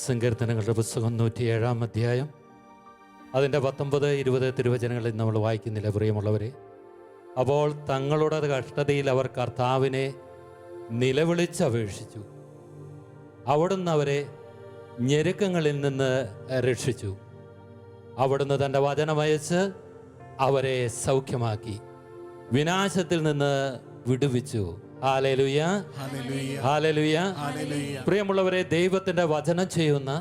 സങ്കീർത്തനങ്ങളുടെ പുസ്തകം 107 അധ്യായം അതിൻ്റെ 19-20 തിരുവചനങ്ങളിൽ നമ്മൾ വായിക്കുന്നില്ല പ്രിയമുള്ളവരെ. അപ്പോൾ തങ്ങളുടെ കഷ്ടതയിൽ അവർ കർത്താവിനെ നിലവിളിച്ചപേക്ഷിച്ചു. അവിടുന്ന് അവരെ ഞെരുക്കങ്ങളിൽ നിന്ന് രക്ഷിച്ചു. അവിടുന്ന് തൻ്റെ വചനമയച്ച് അവരെ സൗഖ്യമാക്കി, വിനാശത്തിൽ നിന്ന് വിടുവിച്ചു. Hallelujah, hallelujah. പ്രിയമുള്ളവരെ, ദൈവത്തിൻ്റെ വചനം ചെയ്യുന്ന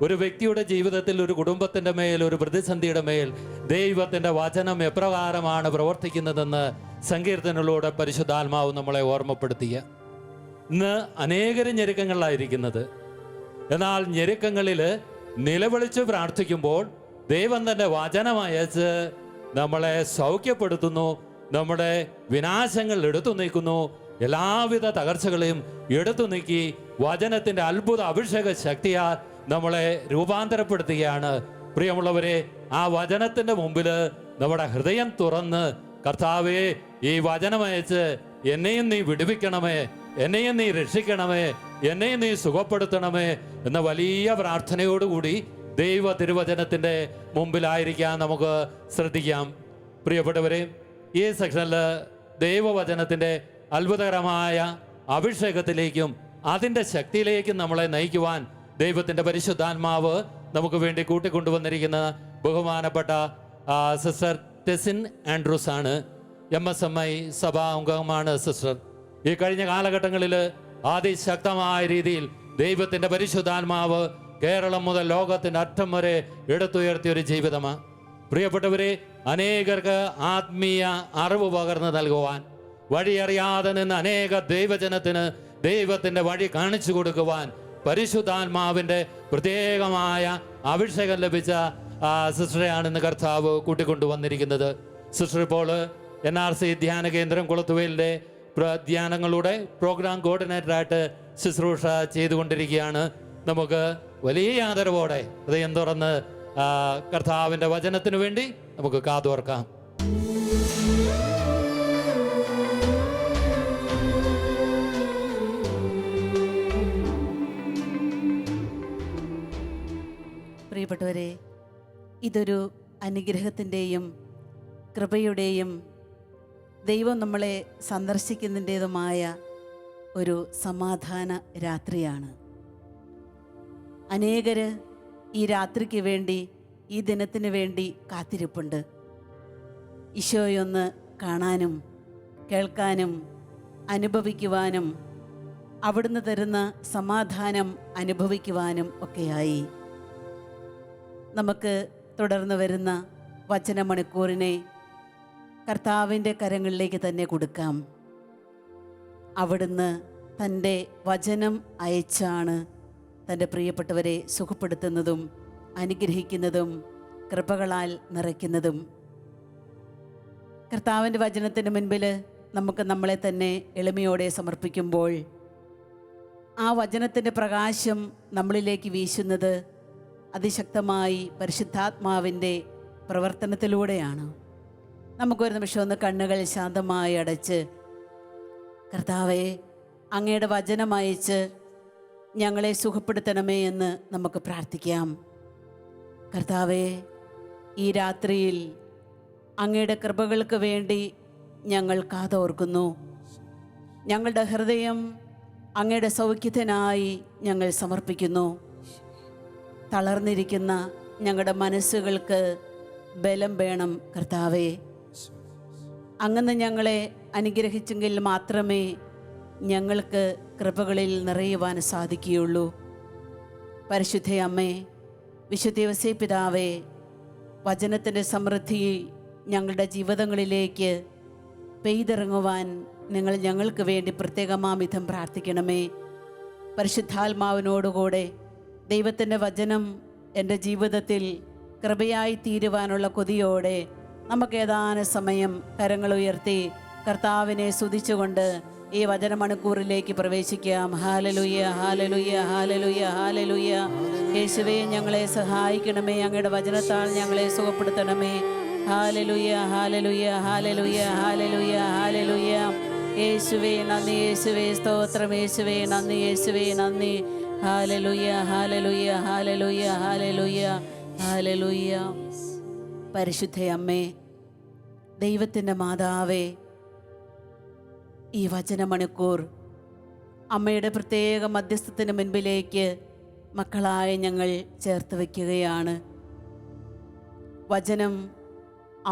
ഒരു വ്യക്തിയുടെ ജീവിതത്തിൽ, ഒരു കുടുംബത്തിൻ്റെ മേൽ, ഒരു പ്രതിസന്ധിയുടെ മേൽ ദൈവത്തിൻ്റെ വചനം എപ്രകാരമാണ് പ്രവർത്തിക്കുന്നതെന്ന് സങ്കീർത്തനങ്ങളിലൂടെ പരിശുദ്ധാത്മാവ് നമ്മളെ ഓർമ്മപ്പെടുത്തിയ. ഇന്ന് അനേകരും ഞെരുക്കങ്ങളിലായിരിക്കുന്നത്. എന്നാൽ ഞെരുക്കങ്ങളിൽ നിലവിളിച്ച് പ്രാർത്ഥിക്കുമ്പോൾ ദൈവം തൻ്റെ വചനം അയച്ച് നമ്മളെ സൗഖ്യപ്പെടുത്തുന്നു, നമ്മുടെ വിനാശങ്ങൾ എടുത്തു നീക്കുന്നു, എല്ലാവിധ തകർച്ചകളെയും എടുത്തു നീക്കി വചനത്തിൻ്റെ അത്ഭുത അഭിഷേക ശക്തിയാൽ നമ്മളെ രൂപാന്തരപ്പെടുത്തുകയാണ്. പ്രിയമുള്ളവരെ, ആ വചനത്തിൻ്റെ മുമ്പിൽ നമ്മുടെ ഹൃദയം തുറന്ന്, കർത്താവേ, ഈ വചനമയച്ച് എന്നെയും നീ വിടുവിക്കണമേ, എന്നെയും നീ രക്ഷിക്കണമേ, എന്നെയും നീ സുഖപ്പെടുത്തണമേ എന്ന വലിയ പ്രാർത്ഥനയോടുകൂടി ദൈവ തിരുവചനത്തിൻ്റെ മുമ്പിലായിരിക്കാൻ നമുക്ക് ശ്രദ്ധിക്കാം. പ്രിയപ്പെട്ടവരെ, ഈ സെക്ഷനിൽ ദൈവവചനത്തിൻ്റെ അത്ഭുതകരമായ അഭിഷേകത്തിലേക്കും അതിൻ്റെ ശക്തിയിലേക്കും നമ്മളെ നയിക്കുവാൻ ദൈവത്തിൻ്റെ പരിശുദ്ധാത്മാവ് നമുക്ക് വേണ്ടി കൂട്ടിക്കൊണ്ടുവന്നിരിക്കുന്ന ബഹുമാനപ്പെട്ട സിസ്റ്റർ ടെസിൻ ആൻഡ്രൂസ് ആണ്. MSMI സഭാ അംഗമാണ് സിസ്റ്റർ. ഈ കഴിഞ്ഞ കാലഘട്ടങ്ങളിൽ അതിശക്തമായ രീതിയിൽ ദൈവത്തിൻ്റെ പരിശുദ്ധാത്മാവ് കേരളം മുതൽ ലോകത്തിൻ്റെ അറ്റം വരെ എടുത്തുയർത്തിയൊരു ജീവിതമാണ്. പ്രിയപ്പെട്ടവരെ, അനേകർക്ക് ആത്മീയ അറിവ് പകർന്നു നൽകുവാൻ, വഴിയറിയാതെ നിന്ന് അനേക ദൈവജനത്തിന് ദൈവത്തിൻ്റെ വഴി കാണിച്ചു കൊടുക്കുവാൻ പരിശുദ്ധാത്മാവിൻ്റെ പ്രത്യേകമായ അഭിഷേകം ലഭിച്ച സിസ്റ്ററെയാണ് ഇന്ന് കർത്താവ് കൂട്ടിക്കൊണ്ടുവന്നിരിക്കുന്നത്. സിസ്റ്റർ ഇപ്പോൾ NRC ധ്യാന കേന്ദ്രം കുളത്തുവേലിൻ്റെ ധ്യാനങ്ങളുടെ പ്രോഗ്രാം കോർഡിനേറ്ററായിട്ട് ശുശ്രൂഷ ചെയ്തുകൊണ്ടിരിക്കുകയാണ്. നമുക്ക് വലിയ ആദരവോടെ ഹൃദയം തുറന്ന് കർത്താവിൻ്റെ വചനത്തിനു വേണ്ടി നമുക്ക് കാതോർക്കാം. പ്രിയപ്പെട്ടവരെ, ഇതൊരു അനുഗ്രഹത്തിൻ്റെയും കൃപയുടെയും ദൈവം നമ്മളെ സന്ദർശിക്കുന്നതിൻ്റെതുമായ ഒരു സമാധാന രാത്രിയാണ്. അനേകര് ഈ രാത്രിക്ക് വേണ്ടി, ഈ ദിനത്തിന് വേണ്ടി കാത്തിരിപ്പുണ്ട്. ഈശോയൊന്ന് കാണാനും കേൾക്കാനും അനുഭവിക്കുവാനും അവിടുന്ന് തരുന്ന സമാധാനം അനുഭവിക്കുവാനും ഒക്കെയായി. നമുക്ക് തുടർന്ന് വരുന്ന വചന മണിക്കൂറിനെ കർത്താവിൻ്റെ കരങ്ങളിലേക്ക് തന്നെ കൊടുക്കാം. അവിടുന്ന് തൻ്റെ വചനം അയച്ചാണ് തൻ്റെ പ്രിയപ്പെട്ടവരെ സുഖപ്പെടുത്തുന്നതും അനുഗ്രഹിക്കുന്നതും കൃപകളാൽ നിറയ്ക്കുന്നതും. കർത്താവിൻ്റെ വചനത്തിന് മുൻപിൽ നമുക്ക് നമ്മളെ തന്നെ എളിമയോടെ സമർപ്പിക്കുമ്പോൾ ആ വചനത്തിൻ്റെ പ്രകാശം നമ്മളിലേക്ക് വീശുന്നത് അതിശക്തമായി പരിശുദ്ധാത്മാവിൻ്റെ പ്രവർത്തനത്തിലൂടെയാണ്. നമുക്കൊരു നിമിഷം ഒന്ന് കണ്ണുകൾ ശാന്തമായി അടച്ച്, കർത്താവേ, അങ്ങയുടെ വചനം അയച്ച് ഞങ്ങളെ സുഖപ്പെടുത്തണമേ എന്ന് നമുക്ക് പ്രാർത്ഥിക്കാം. കർത്താവേ, ഈ രാത്രിയിൽ അങ്ങയുടെ കൃപകൾക്ക് വേണ്ടി ഞങ്ങൾ കാതോർക്കുന്നു. ഞങ്ങളുടെ ഹൃദയം അങ്ങയുടെ സൗഖ്യത്തിനായി ഞങ്ങൾ സമർപ്പിക്കുന്നു. തളർന്നിരിക്കുന്ന ഞങ്ങളുടെ മനസ്സുകൾക്ക് ബലം വേണം കർത്താവേ. അങ്ങന്ന് ഞങ്ങളെ അനുഗ്രഹിച്ചെങ്കിൽ മാത്രമേ ഞങ്ങൾക്ക് കൃപകളിൽ നിറയുവാൻ സാധിക്കുകയുള്ളൂ. പരിശുദ്ധ അമ്മേ, വിശുദ്ധ യോസേപ്പ് പിതാവേ, വചനത്തിൻ്റെ സമൃദ്ധി ഞങ്ങളുടെ ജീവിതങ്ങളിലേക്ക് പെയ്തിറങ്ങുവാൻ നിങ്ങൾ ഞങ്ങൾക്ക് വേണ്ടി പ്രത്യേകമാംവിധം പ്രാർത്ഥിക്കണമേ. പരിശുദ്ധാത്മാവിനോടുകൂടെ ദൈവത്തിൻ്റെ വചനം എൻ്റെ ജീവിതത്തിൽ കൃപയായി തീരുവാനുള്ള കൊതിയോടെ നമുക്ക് ഏതാനും സമയം കരങ്ങളുയർത്തി കർത്താവിനെ സ്തുതിച്ചുകൊണ്ട് ഈ വചന മണിക്കൂറിലേക്ക് പ്രവേശിക്കാം. ഹല്ലേലൂയ, ഹല്ലേലൂയ, ഹല്ലേലൂയ, ഹല്ലേലൂയ. യേശുവേ, ഞങ്ങളെ സഹായിക്കണമേ, അങ്ങയുടെ വചനത്താൽ ഞങ്ങളെ സുഖപ്പെടുത്തണമേ. ഹല്ലേലൂയ, ഹല്ലേലൂയ, ഹല്ലേലൂയ, ഹല്ലേലൂയ, ഹല്ലേലൂയ. യേശുവേ നന്ദി, യേശുവേ സ്തോത്രം, യേശുവേ നന്ദി, യേശുവേ നന്ദി. ഹല്ലേലൂയ, ഹല്ലേലൂയ, ഹല്ലേലൂയ, ഹല്ലേലൂയ, ഹല്ലേലൂയ. പരിശുദ്ധ അമ്മേ, ദൈവത്തിൻ്റെ മാതാവേ, ഈ വചനമണിക്കൂർ അമ്മയുടെ പ്രത്യേക മധ്യസ്ഥത്തിന് മുൻപിലേക്ക് മക്കളായ ഞങ്ങൾ ചേർത്ത് വയ്ക്കുകയാണ്. വചനം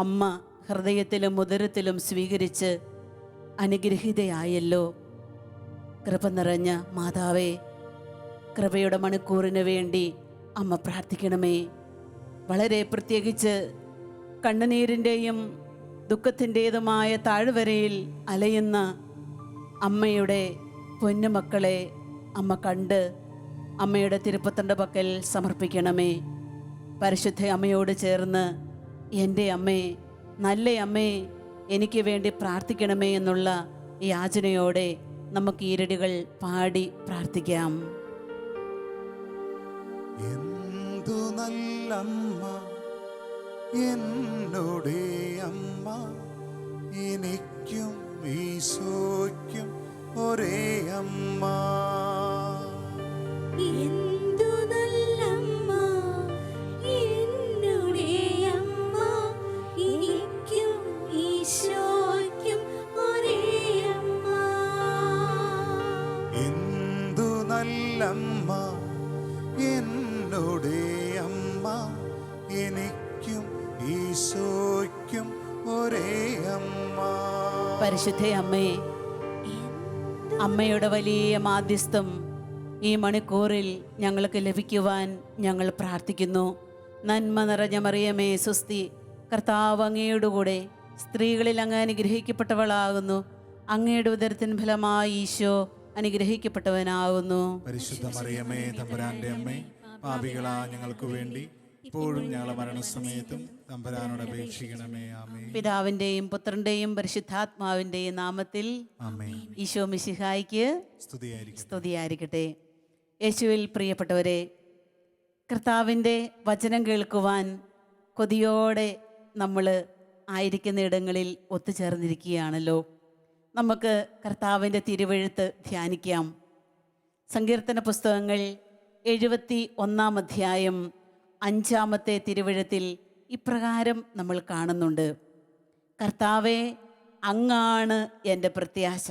അമ്മ ഹൃദയത്തിലും ഉദരത്തിലും സ്വീകരിച്ച് അനുഗ്രഹീതയായല്ലോ. കൃപ നിറഞ്ഞ മാതാവേ, കൃപയുടെ മണിക്കൂറിന് വേണ്ടി അമ്മ പ്രാർത്ഥിക്കണമേ. വളരെ പ്രത്യേകിച്ച് കണ്ണുനീരിൻ്റെയും ദുഃഖത്തിൻ്റേതുമായ താഴ്വരയിൽ അലയുന്ന അമ്മയുടെ പൊന്നുമക്കളെ അമ്മ കണ്ട് അമ്മയുടെ തിരുപ്പത്തൻ്റെ പക്കൽ സമർപ്പിക്കണമേ. പരിശുദ്ധ അമ്മയോട് ചേർന്ന് എൻ്റെ അമ്മേ, നല്ല അമ്മേ, എനിക്ക് വേണ്ടി പ്രാർത്ഥിക്കണമേ എന്നുള്ള യാചനയോടെ നമുക്ക് ഈരടികൾ പാടി പ്രാർത്ഥിക്കാം. എന്തു നല്ലമ്മ എന്നോടേ അമ്മ, എനിക്കും ഈശോയ്ക്കും ഒരേ അമ്മ. എന്തു നല്ലമ്മ എന്നോടേ അമ്മ, എനിക്കും ഈശോയ്ക്കും ഒരേ അമ്മ. എന്തു നല്ലമ്മ എന്നോടേ അമ്മ, എനിക്കും ഈശോയ്ക്കും ഒരേ അമ്മ. പരിശുദ്ധ അമ്മേ, അമ്മയുടെ വലിയ മാധ്യസ്ഥം ഈ മണിക്കൂറിൽ ഞങ്ങൾക്ക് ലഭിക്കുവാൻ ഞങ്ങൾ പ്രാർത്ഥിക്കുന്നു. നന്മ നിറഞ്ഞ മറിയമേ സ്വസ്തി, കർത്താവ് അങ്ങയുടെ കൂടെ സ്ത്രീകളിൽ അങ്ങ് അനുഗ്രഹിക്കപ്പെട്ടവളാകുന്നു. അങ്ങയുടെ ഉദരത്തിൻ ഫലമായി ഈശോ അനുഗ്രഹിക്കപ്പെട്ടവനാകുന്നു. പരിശുദ്ധ മറിയമേ തമ്പുരാന്റെ അമ്മേ, പാപികളാ ഞങ്ങൾക്ക് വേണ്ടി ഇപ്പോഴും ഞങ്ങളുടെ മരണസമയത്തും തമ്പുരാനോട് അപേക്ഷിക്കണമേ. ആമേൻ. പിതാവിൻ്റെയും പുത്രൻ്റെയും പരിശുദ്ധാത്മാവിൻ്റെയും നാമത്തിൽ ആമേൻ. ഈശോ മിശിഹായ്ക്ക് സ്തുതിയായിരിക്കട്ടെ. സ്തുതിയായിരിക്കട്ടെ. യേശുവിൽ പ്രിയപ്പെട്ടവരെ, കർത്താവിൻ്റെ വചനം കേൾക്കുവാൻ കൊതിയോടെ നമ്മൾ ആയിരിക്കുന്ന ഇടങ്ങളിൽ ഒത്തുചേർന്നിരിക്കുകയാണല്ലോ. നമുക്ക് കർത്താവിൻ്റെ തിരുവെഴുത്ത് ധ്യാനിക്കാം. സങ്കീർത്തന പുസ്തകങ്ങൾ 71 അധ്യായം 5 തിരുവെഴുത്തിൽ ഇപ്രകാരം നമ്മൾ കാണുന്നുണ്ട്: കർത്താവേ, അങ്ങാണ് എൻ്റെ പ്രത്യാശ,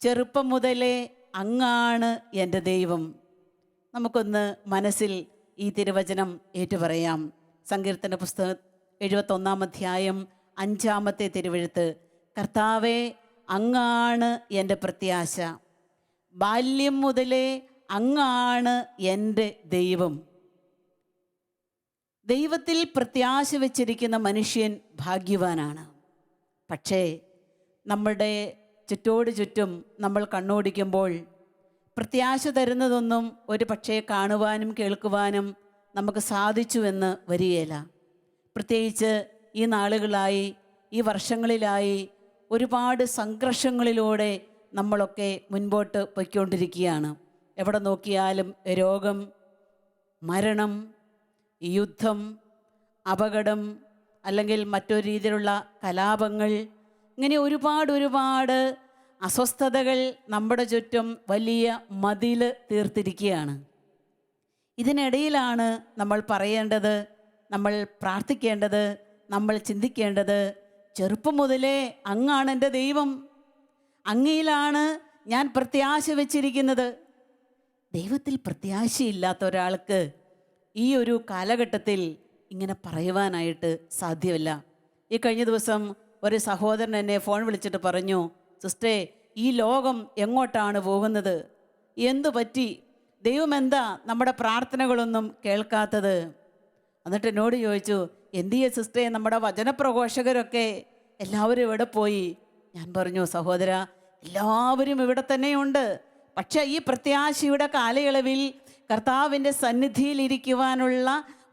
ചെറുപ്പം മുതലേ അങ്ങാണ് എൻ്റെ ദൈവം. നമുക്കൊന്ന് മനസ്സിൽ ഈ തിരുവചനം ഏറ്റുപറയാം. സങ്കീർത്തന പുസ്തകം 71 അധ്യായം 5 തിരുവെഴുത്ത്: കർത്താവേ, അങ്ങാണ് എൻ്റെ പ്രത്യാശ, ബാല്യം മുതലേ അങ്ങാണ് എൻ്റെ ദൈവം. ദൈവത്തിൽ പ്രത്യാശ വച്ചിരിക്കുന്ന മനുഷ്യൻ ഭാഗ്യവാനാണ്. പക്ഷേ നമ്മുടെ ചുറ്റോട് ചുറ്റും നമ്മൾ കണ്ണോടിക്കുമ്പോൾ പ്രത്യാശ തരുന്നതൊന്നും ഒരു പക്ഷേ കാണുവാനും കേൾക്കുവാനും നമുക്ക് സാധിച്ചുവെന്ന് വരികയില്ല. പ്രത്യേകിച്ച് ഈ നാളുകളായി, ഈ വർഷങ്ങളിലായി ഒരുപാട് സംഘർഷങ്ങളിലൂടെ നമ്മളൊക്കെ മുൻപോട്ട് പൊയ്ക്കൊണ്ടിരിക്കുകയാണ്. എവിടെ നോക്കിയാലും രോഗം, മരണം, യുദ്ധം, അപകടം, അല്ലെങ്കിൽ മറ്റൊരു രീതിയിലുള്ള കലാപങ്ങൾ, ഇങ്ങനെ ഒരുപാട് അസ്വസ്ഥതകൾ നമ്മുടെ ചുറ്റും വലിയ മതിൽ തീർത്തിരിക്കുകയാണ്. ഇതിനിടയിലാണ് നമ്മൾ പറയേണ്ടത്, നമ്മൾ പ്രാർത്ഥിക്കേണ്ടത്, നമ്മൾ ചിന്തിക്കേണ്ടത്: ചെറുപ്പം മുതലേ അങ്ങാണ് എൻ്റെ ദൈവം, അങ്ങയിലാണ് ഞാൻ പ്രത്യാശ വച്ചിരിക്കുന്നത്. ദൈവത്തിൽ പ്രത്യാശയില്ലാത്ത ഒരാൾക്ക് ഈ ഒരു കാലഘട്ടത്തിൽ ഇങ്ങനെ പറയുവാനായിട്ട് സാധ്യമല്ല. ഈ കഴിഞ്ഞ ദിവസം ഒരു സഹോദരൻ എന്നെ ഫോൺ വിളിച്ചിട്ട് പറഞ്ഞു: സിസ്റ്റേ, ഈ ലോകം എങ്ങോട്ടാണ് പോകുന്നത്? എന്തു പറ്റി? ദൈവം എന്താ നമ്മുടെ പ്രാർത്ഥനകളൊന്നും കേൾക്കാത്തത്? എന്നിട്ട് എന്നോട് ചോദിച്ചു, എന്തിയെ സിസ്റ്റേ, നമ്മുടെ വചനപ്രഘോഷകരൊക്കെ എല്ലാവരും ഇവിടെ പോയി? ഞാൻ പറഞ്ഞു, സഹോദര, എല്ലാവരും ഇവിടെ തന്നെയുണ്ട്. പക്ഷേ ഈ പ്രത്യാശയുടെ കാലയളവിൽ കർത്താവിൻ്റെ സന്നിധിയിൽ ഇരിക്കുവാനുള്ള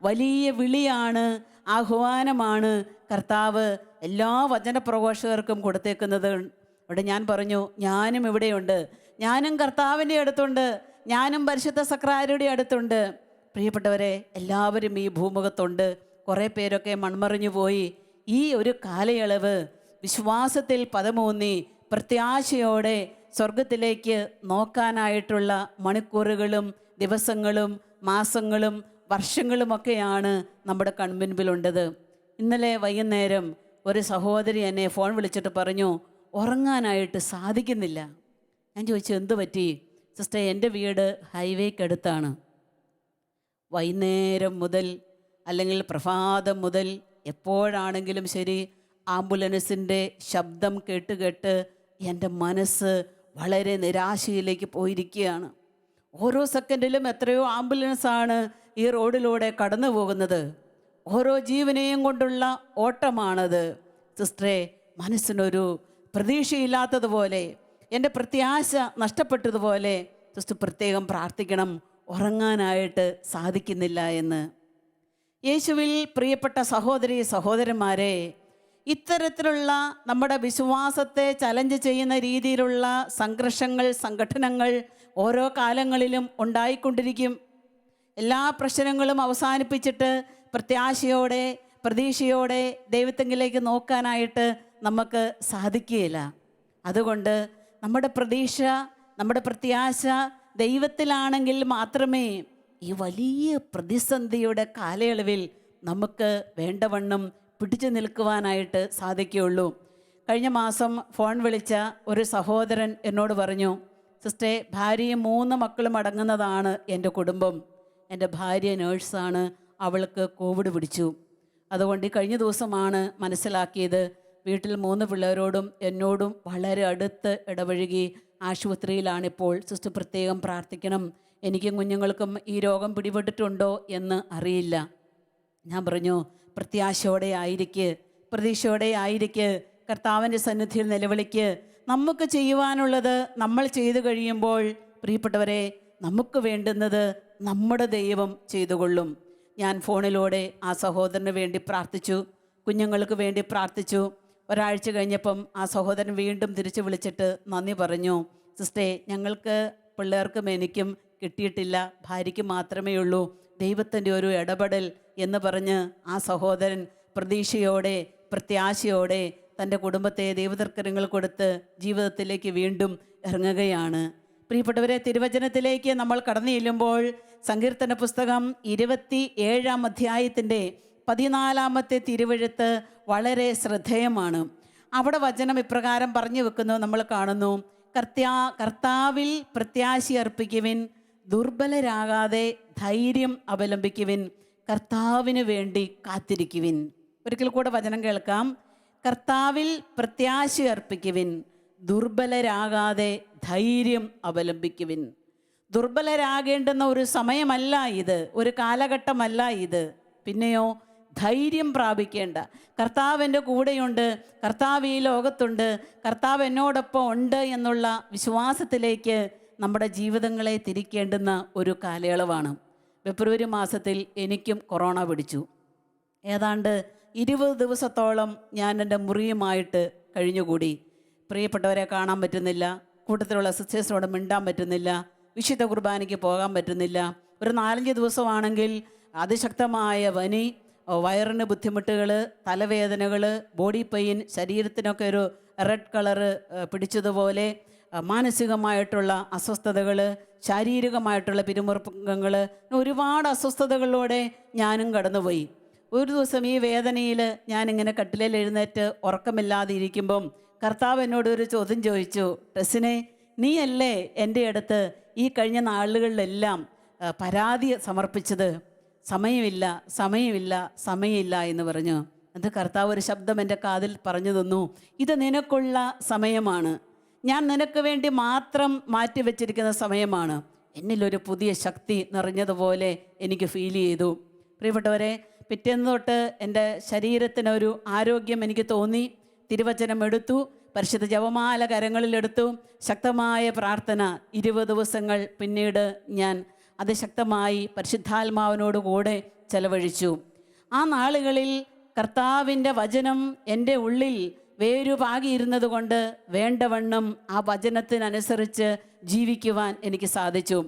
വലിയ വിളിയാണ്, ആഹ്വാനമാണ് കർത്താവ് എല്ലാ വചനപ്രഘോഷകർക്കും കൊടുത്തേക്കുന്നത്. അവിടെ ഞാൻ പറഞ്ഞു, ഞാനും ഇവിടെയുണ്ട്, ഞാനും കർത്താവിൻ്റെ അടുത്തുണ്ട്, ഞാനും പരിശുദ്ധ സക്രാരിയുടെ അടുത്തുണ്ട്. പ്രിയപ്പെട്ടവരെ, എല്ലാവരും ഈ ഭൂമുഖത്തുണ്ട്. കുറേ പേരൊക്കെ മൺമറിഞ്ഞു പോയി. ഈ ഒരു കാലയളവ് വിശ്വാസത്തിൽ പദമൂന്നി പ്രത്യാശയോടെ സ്വർഗത്തിലേക്ക് നോക്കാനായിട്ടുള്ള മണിക്കൂറുകളും ദിവസങ്ങളും മാസങ്ങളും വർഷങ്ങളുമൊക്കെയാണ് നമ്മുടെ കൺമുൻപിലുള്ളത്. ഇന്നലെ വൈകുന്നേരം ഒരു സഹോദരി എന്നെ ഫോൺ വിളിച്ചിട്ട് പറഞ്ഞു, ഉറങ്ങാനായിട്ട് സാധിക്കുന്നില്ല. ഞാൻ ചോദിച്ചു, എന്ത് പറ്റി? സിസ്റ്റർ, എൻ്റെ വീട് ഹൈവേക്കടുത്താണ്. വൈകുന്നേരം മുതൽ അല്ലെങ്കിൽ പ്രഭാതം മുതൽ എപ്പോഴാണെങ്കിലും ശരി ആംബുലൻസിൻ്റെ ശബ്ദം കേട്ട് എൻ്റെ മനസ്സ് വളരെ നിരാശയിലേക്ക് പോയിരിക്കുകയാണ്. ഓരോ സെക്കൻഡിലും എത്രയോ ആംബുലൻസാണ് ഈ റോഡിലൂടെ കടന്നു പോകുന്നത്. ഓരോ ജീവനെയും കൊണ്ടുള്ള ഓട്ടമാണത്. സിസ്റ്ററെ, മനസ്സിനൊരു പ്രതീക്ഷയില്ലാത്തതുപോലെ, എൻ്റെ പ്രത്യാശ നഷ്ടപ്പെട്ടതുപോലെ സിസ്റ്റർ പ്രത്യേകം പ്രാർത്ഥിക്കണം, ഉറങ്ങാനായിട്ട് സാധിക്കുന്നില്ല എന്ന്. യേശുവിൽ പ്രിയപ്പെട്ട സഹോദരി സഹോദരന്മാരെ, ഇത്തരത്തിലുള്ള നമ്മുടെ വിശ്വാസത്തെ ചലഞ്ച് ചെയ്യുന്ന രീതിയിലുള്ള സംഘർഷങ്ങൾ, സംഘടനകൾ ഓരോ കാലങ്ങളിലും ഉണ്ടായിക്കൊണ്ടിരിക്കും. എല്ലാ പ്രശ്നങ്ങളും അവസാനിപ്പിച്ചിട്ട് പ്രത്യാശയോടെ പ്രതീക്ഷയോടെ ദൈവത്തെങ്കിലേക്ക് നോക്കാനായിട്ട് നമുക്ക് സാധിക്കുകയില്ല. അതുകൊണ്ട് നമ്മുടെ പ്രതീക്ഷ, നമ്മുടെ പ്രത്യാശ ദൈവത്തിലാണെങ്കിൽ മാത്രമേ ഈ വലിയ പ്രതിസന്ധിയുടെ കാലയളവിൽ നമുക്ക് വേണ്ടവണ്ണം പിടിച്ചു നിൽക്കുവാനായിട്ട് സാധിക്കുകയുള്ളൂ. കഴിഞ്ഞ മാസം ഫോൺ വിളിച്ച ഒരു സഹോദരൻ എന്നോട് പറഞ്ഞു, സിസ്റ്ററെ, ഭാര്യയും 3 മക്കളും അടങ്ങുന്നതാണ് എൻ്റെ കുടുംബം. എൻ്റെ ഭാര്യ നേഴ്സാണ്, അവൾക്ക് കോവിഡ് പിടിച്ചു. അതുകൊണ്ട് കഴിഞ്ഞ ദിവസമാണ് മനസ്സിലാക്കിയത്. വീട്ടിൽ 3 പിള്ളേരോടും എന്നോടും വളരെ അടുത്ത് ഇടപഴകി ആശുപത്രിയിലാണിപ്പോൾ. സിസ്റ്റർ പ്രത്യേകം പ്രാർത്ഥിക്കണം, എനിക്കും കുഞ്ഞുങ്ങൾക്കും ഈ രോഗം പിടിപെട്ടിട്ടുണ്ടോ എന്ന് അറിയില്ല. ഞാൻ പറഞ്ഞു, പ്രത്യാശയോടെ ആയിരിക്ക്, പ്രതീക്ഷയോടെ ആയിരിക്ക്, കർത്താവിൻ്റെ സന്നിധിയിൽ നിലവിളിക്ക്. നമുക്ക് ചെയ്യുവാനുള്ളത് നമ്മൾ ചെയ്തു കഴിയുമ്പോൾ പ്രിയപ്പെട്ടവരെ, നമുക്ക് വേണ്ടുന്നത് നമ്മുടെ ദൈവം ചെയ്തുകൊള്ളും. ഞാൻ ഫോണിലൂടെ ആ സഹോദരന് വേണ്ടി പ്രാർത്ഥിച്ചു, കുഞ്ഞുങ്ങൾക്ക് വേണ്ടി പ്രാർത്ഥിച്ചു. ഒരാഴ്ച കഴിഞ്ഞപ്പം ആ സഹോദരൻ വീണ്ടും തിരിച്ചു വിളിച്ചിട്ട് നന്ദി പറഞ്ഞു. സിസ്റ്റേ, ഞങ്ങൾക്ക് പിള്ളേർക്കും എനിക്കും കിട്ടിയിട്ടില്ല, ഭാര്യയ്ക്ക് മാത്രമേ ഉള്ളൂ, ദൈവത്തിൻ്റെ ഒരു ഇടപെടൽ എന്ന് പറഞ്ഞ് ആ സഹോദരൻ പ്രതീക്ഷയോടെ പ്രത്യാശയോടെ തൻ്റെ കുടുംബത്തെ ദൈവതർക്കരങ്ങൾ കൊടുത്ത് ജീവിതത്തിലേക്ക് വീണ്ടും ഇറങ്ങുകയാണ്. പ്രിയപ്പെട്ടവരെ, തിരുവചനത്തിലേക്ക് നമ്മൾ കടന്നു ചെല്ലുമ്പോൾ സങ്കീർത്തന പുസ്തകം 27-ാം അധ്യായത്തിൻ്റെ 14-ാമത്തെ തിരുവെഴുത്ത് വളരെ ശ്രദ്ധേയമാണ്. അവിടെ വചനം ഇപ്രകാരം പറഞ്ഞു വെക്കുന്നു, നമ്മൾ കാണുന്നു, കർത്താവിൽ പ്രത്യാശ അർപ്പിക്കുവിൻ, ദുർബലരാകാതെ ധൈര്യം അവലംബിക്കുവിൻ, കർത്താവിന് വേണ്ടി കാത്തിരിക്കുവിൻ. ഒരിക്കൽ കൂടെ വചനം കേൾക്കാം. കർത്താവിൽ പ്രത്യാശ അർപ്പിക്കുവിൻ, ദുർബലരാകാതെ ധൈര്യം അവലംബിക്കുവിൻ. ദുർബലരാകേണ്ടുന്ന ഒരു സമയമല്ല ഇത്, ഒരു കാലഘട്ടമല്ല ഇത്. പിന്നെയോ ധൈര്യം പ്രാപിക്കേണ്ട, കർത്താവ് എൻ്റെ കൂടെയുണ്ട്, കർത്താവ് ഈ ലോകത്തുണ്ട്, കർത്താവ് എന്നോടൊപ്പം ഉണ്ട് എന്നുള്ള വിശ്വാസത്തിലേക്ക് നമ്മുടെ ജീവിതങ്ങളെ തിരിക്കേണ്ടുന്ന ഒരു കാലയളവാണ്. ഫെബ്രുവരി മാസത്തിൽ എനിക്കും കൊറോണ പിടിച്ചു. ഏതാണ്ട് 20 ദിവസത്തോളം ഞാൻ എൻ്റെ മുറിയുമായിട്ട് കഴിഞ്ഞുകൂടി. പ്രിയപ്പെട്ടവരെ കാണാൻ പറ്റുന്നില്ല, കൂട്ടത്തിലുള്ള സിസ്റ്റേഴ്സിനോട് മിണ്ടാൻ പറ്റുന്നില്ല, വിശുദ്ധ കുർബാനയ്ക്ക് പോകാൻ പറ്റുന്നില്ല. ഒരു 4-5 ദിവസമാണെങ്കിൽ അതിശക്തമായ പനി, വയറിന് ബുദ്ധിമുട്ടുകൾ, തലവേദനകൾ, ബോഡി പെയിൻ, ശരീരത്തിനൊക്കെ ഒരു റെഡ് കളറ് പിടിച്ചതുപോലെ, മാനസികമായിട്ടുള്ള അസ്വസ്ഥതകൾ, ശാരീരികമായിട്ടുള്ള പിരിമുറുക്കങ്ങൾ, ഒരുപാട് അസ്വസ്ഥതകളിലൂടെ ഞാനും കടന്നുപോയി. ഒരു ദിവസം ഈ വേദനയിൽ ഞാനിങ്ങനെ കട്ടിലിൽ എഴുന്നേറ്റ് ഉറക്കമില്ലാതെ ഇരിക്കുമ്പം കർത്താവ് എന്നോട് ഒരു ചോദ്യം ചോദിച്ചു, ടെസ്സിനെ, നീയല്ലേ എൻ്റെ അടുത്ത് ഈ കഴിഞ്ഞ നാളുകളിലെല്ലാം പരാതി സമർപ്പിച്ചത്? സമയമില്ല സമയമില്ല സമയമില്ല എന്ന് പറഞ്ഞു. എന്നിട്ട് കർത്താവ് ഒരു ശബ്ദം എൻ്റെ കാതിൽ പറഞ്ഞു തന്നു, ഇത് നിനക്കുള്ള സമയമാണ്, ഞാൻ നിനക്ക് വേണ്ടി മാത്രം മാറ്റിവെച്ചിരിക്കുന്ന സമയമാണ്. എന്നിലൊരു പുതിയ ശക്തി നിറഞ്ഞതുപോലെ എനിക്ക് ഫീൽ ചെയ്തു. പ്രിയപ്പെട്ടവരെ, പിറ്റേന്ന് തൊട്ട് എൻ്റെ ശരീരത്തിനൊരു ആരോഗ്യം എനിക്ക് തോന്നി. തിരുവചനം എടുത്തു, പരിശുദ്ധ ജപമാല കരങ്ങളിലെടുത്തു, ശക്തമായ പ്രാർത്ഥന 20 ദിവസങ്ങൾ പിന്നീട് ഞാൻ അതിശക്തമായി പരിശുദ്ധാത്മാവിനോട് കൂടെ ചെലവഴിച്ചു. ആ നാളുകളിൽ കർത്താവിൻ്റെ വചനം എൻ്റെ ഉള്ളിൽ വേരുപാകിയിരുന്നത് കൊണ്ട് വേണ്ടവണ്ണം ആ വചനത്തിനനുസരിച്ച് ജീവിക്കുവാൻ എനിക്ക് സാധിച്ചു.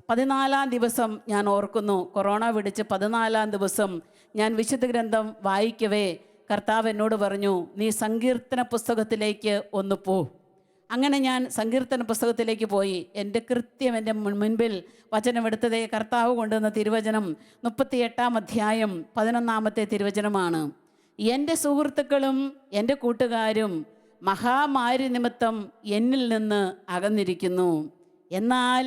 14-ാം ദിവസം ഞാൻ ഓർക്കുന്നു, കൊറോണ പിടിച്ച് 14-ാം ദിവസം ഞാൻ വിശുദ്ധ ഗ്രന്ഥം വായിക്കവേ കർത്താവ് എന്നോട് പറഞ്ഞു, നീ സങ്കീർത്തന പുസ്തകത്തിലേക്ക് ഒന്ന് പോ. അങ്ങനെ ഞാൻ സങ്കീർത്തന പുസ്തകത്തിലേക്ക് പോയി. എൻ്റെ കൃത്യം എൻ്റെ മുൻപിൽ വചനമെടുത്തതേ കർത്താവ് കൊണ്ടുവന്ന തിരുവചനം 38 അധ്യായം 11 തിരുവചനമാണ്. എൻ്റെ സുഹൃത്തുക്കളും എൻ്റെ കൂട്ടുകാരും മഹാമാരി നിമിത്തം എന്നിൽ നിന്ന് അകന്നിരിക്കുന്നു, എന്നാൽ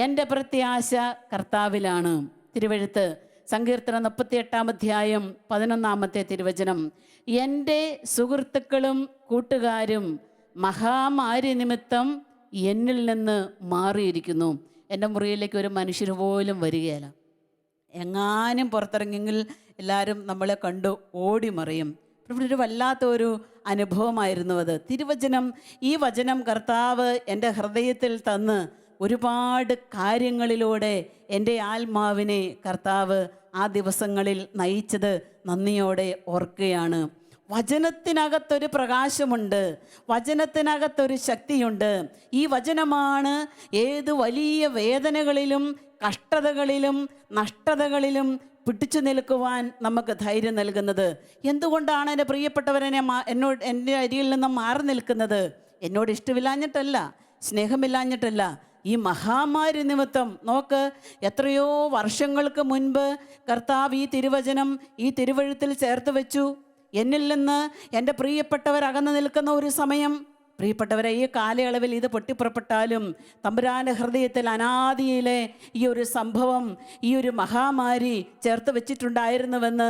എൻ്റെ പ്രത്യാശ കർത്താവിലാണ്. തിരുവെഴുത്ത് സങ്കീർത്തനം 38 അധ്യായം 11 തിരുവചനം. എൻ്റെ സുഹൃത്തുക്കളും കൂട്ടുകാരും മഹാമാരി നിമിത്തം എന്നിൽ നിന്ന് മാറിയിരിക്കുന്നു. എൻ്റെ മുറിയിലേക്ക് ഒരു മനുഷ്യർ പോലും വരികയില്ല. എങ്ങാനും പുറത്തിറങ്ങിയെങ്കിൽ എല്ലാവരും നമ്മളെ കണ്ടു ഓടി മറിയും. ഇവിടെ ഒരു വല്ലാത്ത ഒരു അനുഭവമായിരുന്നു അത്. തിരുവചനം, ഈ വചനം കർത്താവ് എൻ്റെ ഹൃദയത്തിൽ തന്ന് ഒരുപാട് കാര്യങ്ങളിലൂടെ എൻ്റെ ആത്മാവിനെ കർത്താവ് ആ ദിവസങ്ങളിൽ നയിച്ചത് നന്ദിയോടെ ഓർക്കുകയാണ്. വചനത്തിനകത്തൊരു പ്രകാശമുണ്ട്, വചനത്തിനകത്തൊരു ശക്തിയുണ്ട്. ഈ വചനമാണ് ഏത് വലിയ വേദനകളിലും കഷ്ടതകളിലും നഷ്ടതകളിലും പിടിച്ചു നിൽക്കുവാൻ നമുക്ക് ധൈര്യം നൽകുന്നത്. എന്തുകൊണ്ടാണ് എൻ്റെ പ്രിയപ്പെട്ടവരെന്നെ എൻ്റെ അരിയിൽ നിന്നും മാറി നിൽക്കുന്നത്? എന്നോട് ഇഷ്ടമില്ലാഞ്ഞിട്ടല്ല, സ്നേഹമില്ലാഞ്ഞിട്ടല്ല, ഈ മഹാമാരി നിമിത്തം. നോക്ക്, എത്രയോ വർഷങ്ങൾക്ക് മുൻപ് കർത്താവ് ഈ തിരുവചനം ഈ തിരുവഴുത്തിൽ ചേർത്ത് വെച്ചു. എന്നിൽ നിന്ന് എൻ്റെ പ്രിയപ്പെട്ടവർ അകന്നു നിൽക്കുന്ന ഒരു സമയം. പ്രിയപ്പെട്ടവരെ, ഈ കാലയളവിൽ ഇത് പൊട്ടിപ്പുറപ്പെട്ടാലും തമ്പുരാൻ്റെ ഹൃദയത്തിൽ അനാദിയിലെ ഈ ഒരു സംഭവം, ഈ ഒരു മഹാമാരി ചേർത്ത് വെച്ചിട്ടുണ്ടായിരുന്നുവെന്ന്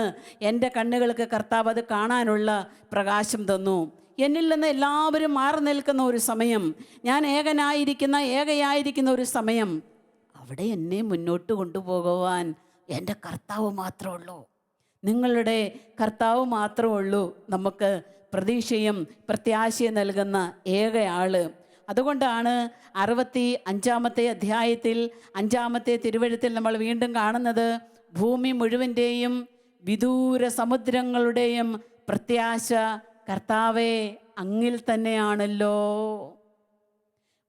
എൻ്റെ കണ്ണുകൾക്ക് കർത്താവ് അത് കാണാനുള്ള പ്രകാശം തന്നു. എന്നിൽ നിന്ന് എല്ലാവരും മാറി നിൽക്കുന്ന ഒരു സമയം, ഞാൻ ഏകയായിരിക്കുന്ന ഒരു സമയം. അവിടെ എന്നെ മുന്നോട്ട് കൊണ്ടുപോകുവാൻ എൻ്റെ കർത്താവ് മാത്രമേ ഉള്ളൂ. നിങ്ങളുടെ കർത്താവ് മാത്രമേ ഉള്ളൂ നമുക്ക് പ്രതീക്ഷയും പ്രത്യാശയും നൽകുന്ന ഏകയാള്. അതുകൊണ്ടാണ് 65 അധ്യായത്തിൽ 5 തിരുവഴുത്തിൽ നമ്മൾ വീണ്ടും കാണുന്നത്, ഭൂമി മുഴുവൻ്റെയും വിദൂര സമുദ്രങ്ങളുടെയും പ്രത്യാശ കർത്താവേ അങ്ങിൽ തന്നെയാണല്ലോ.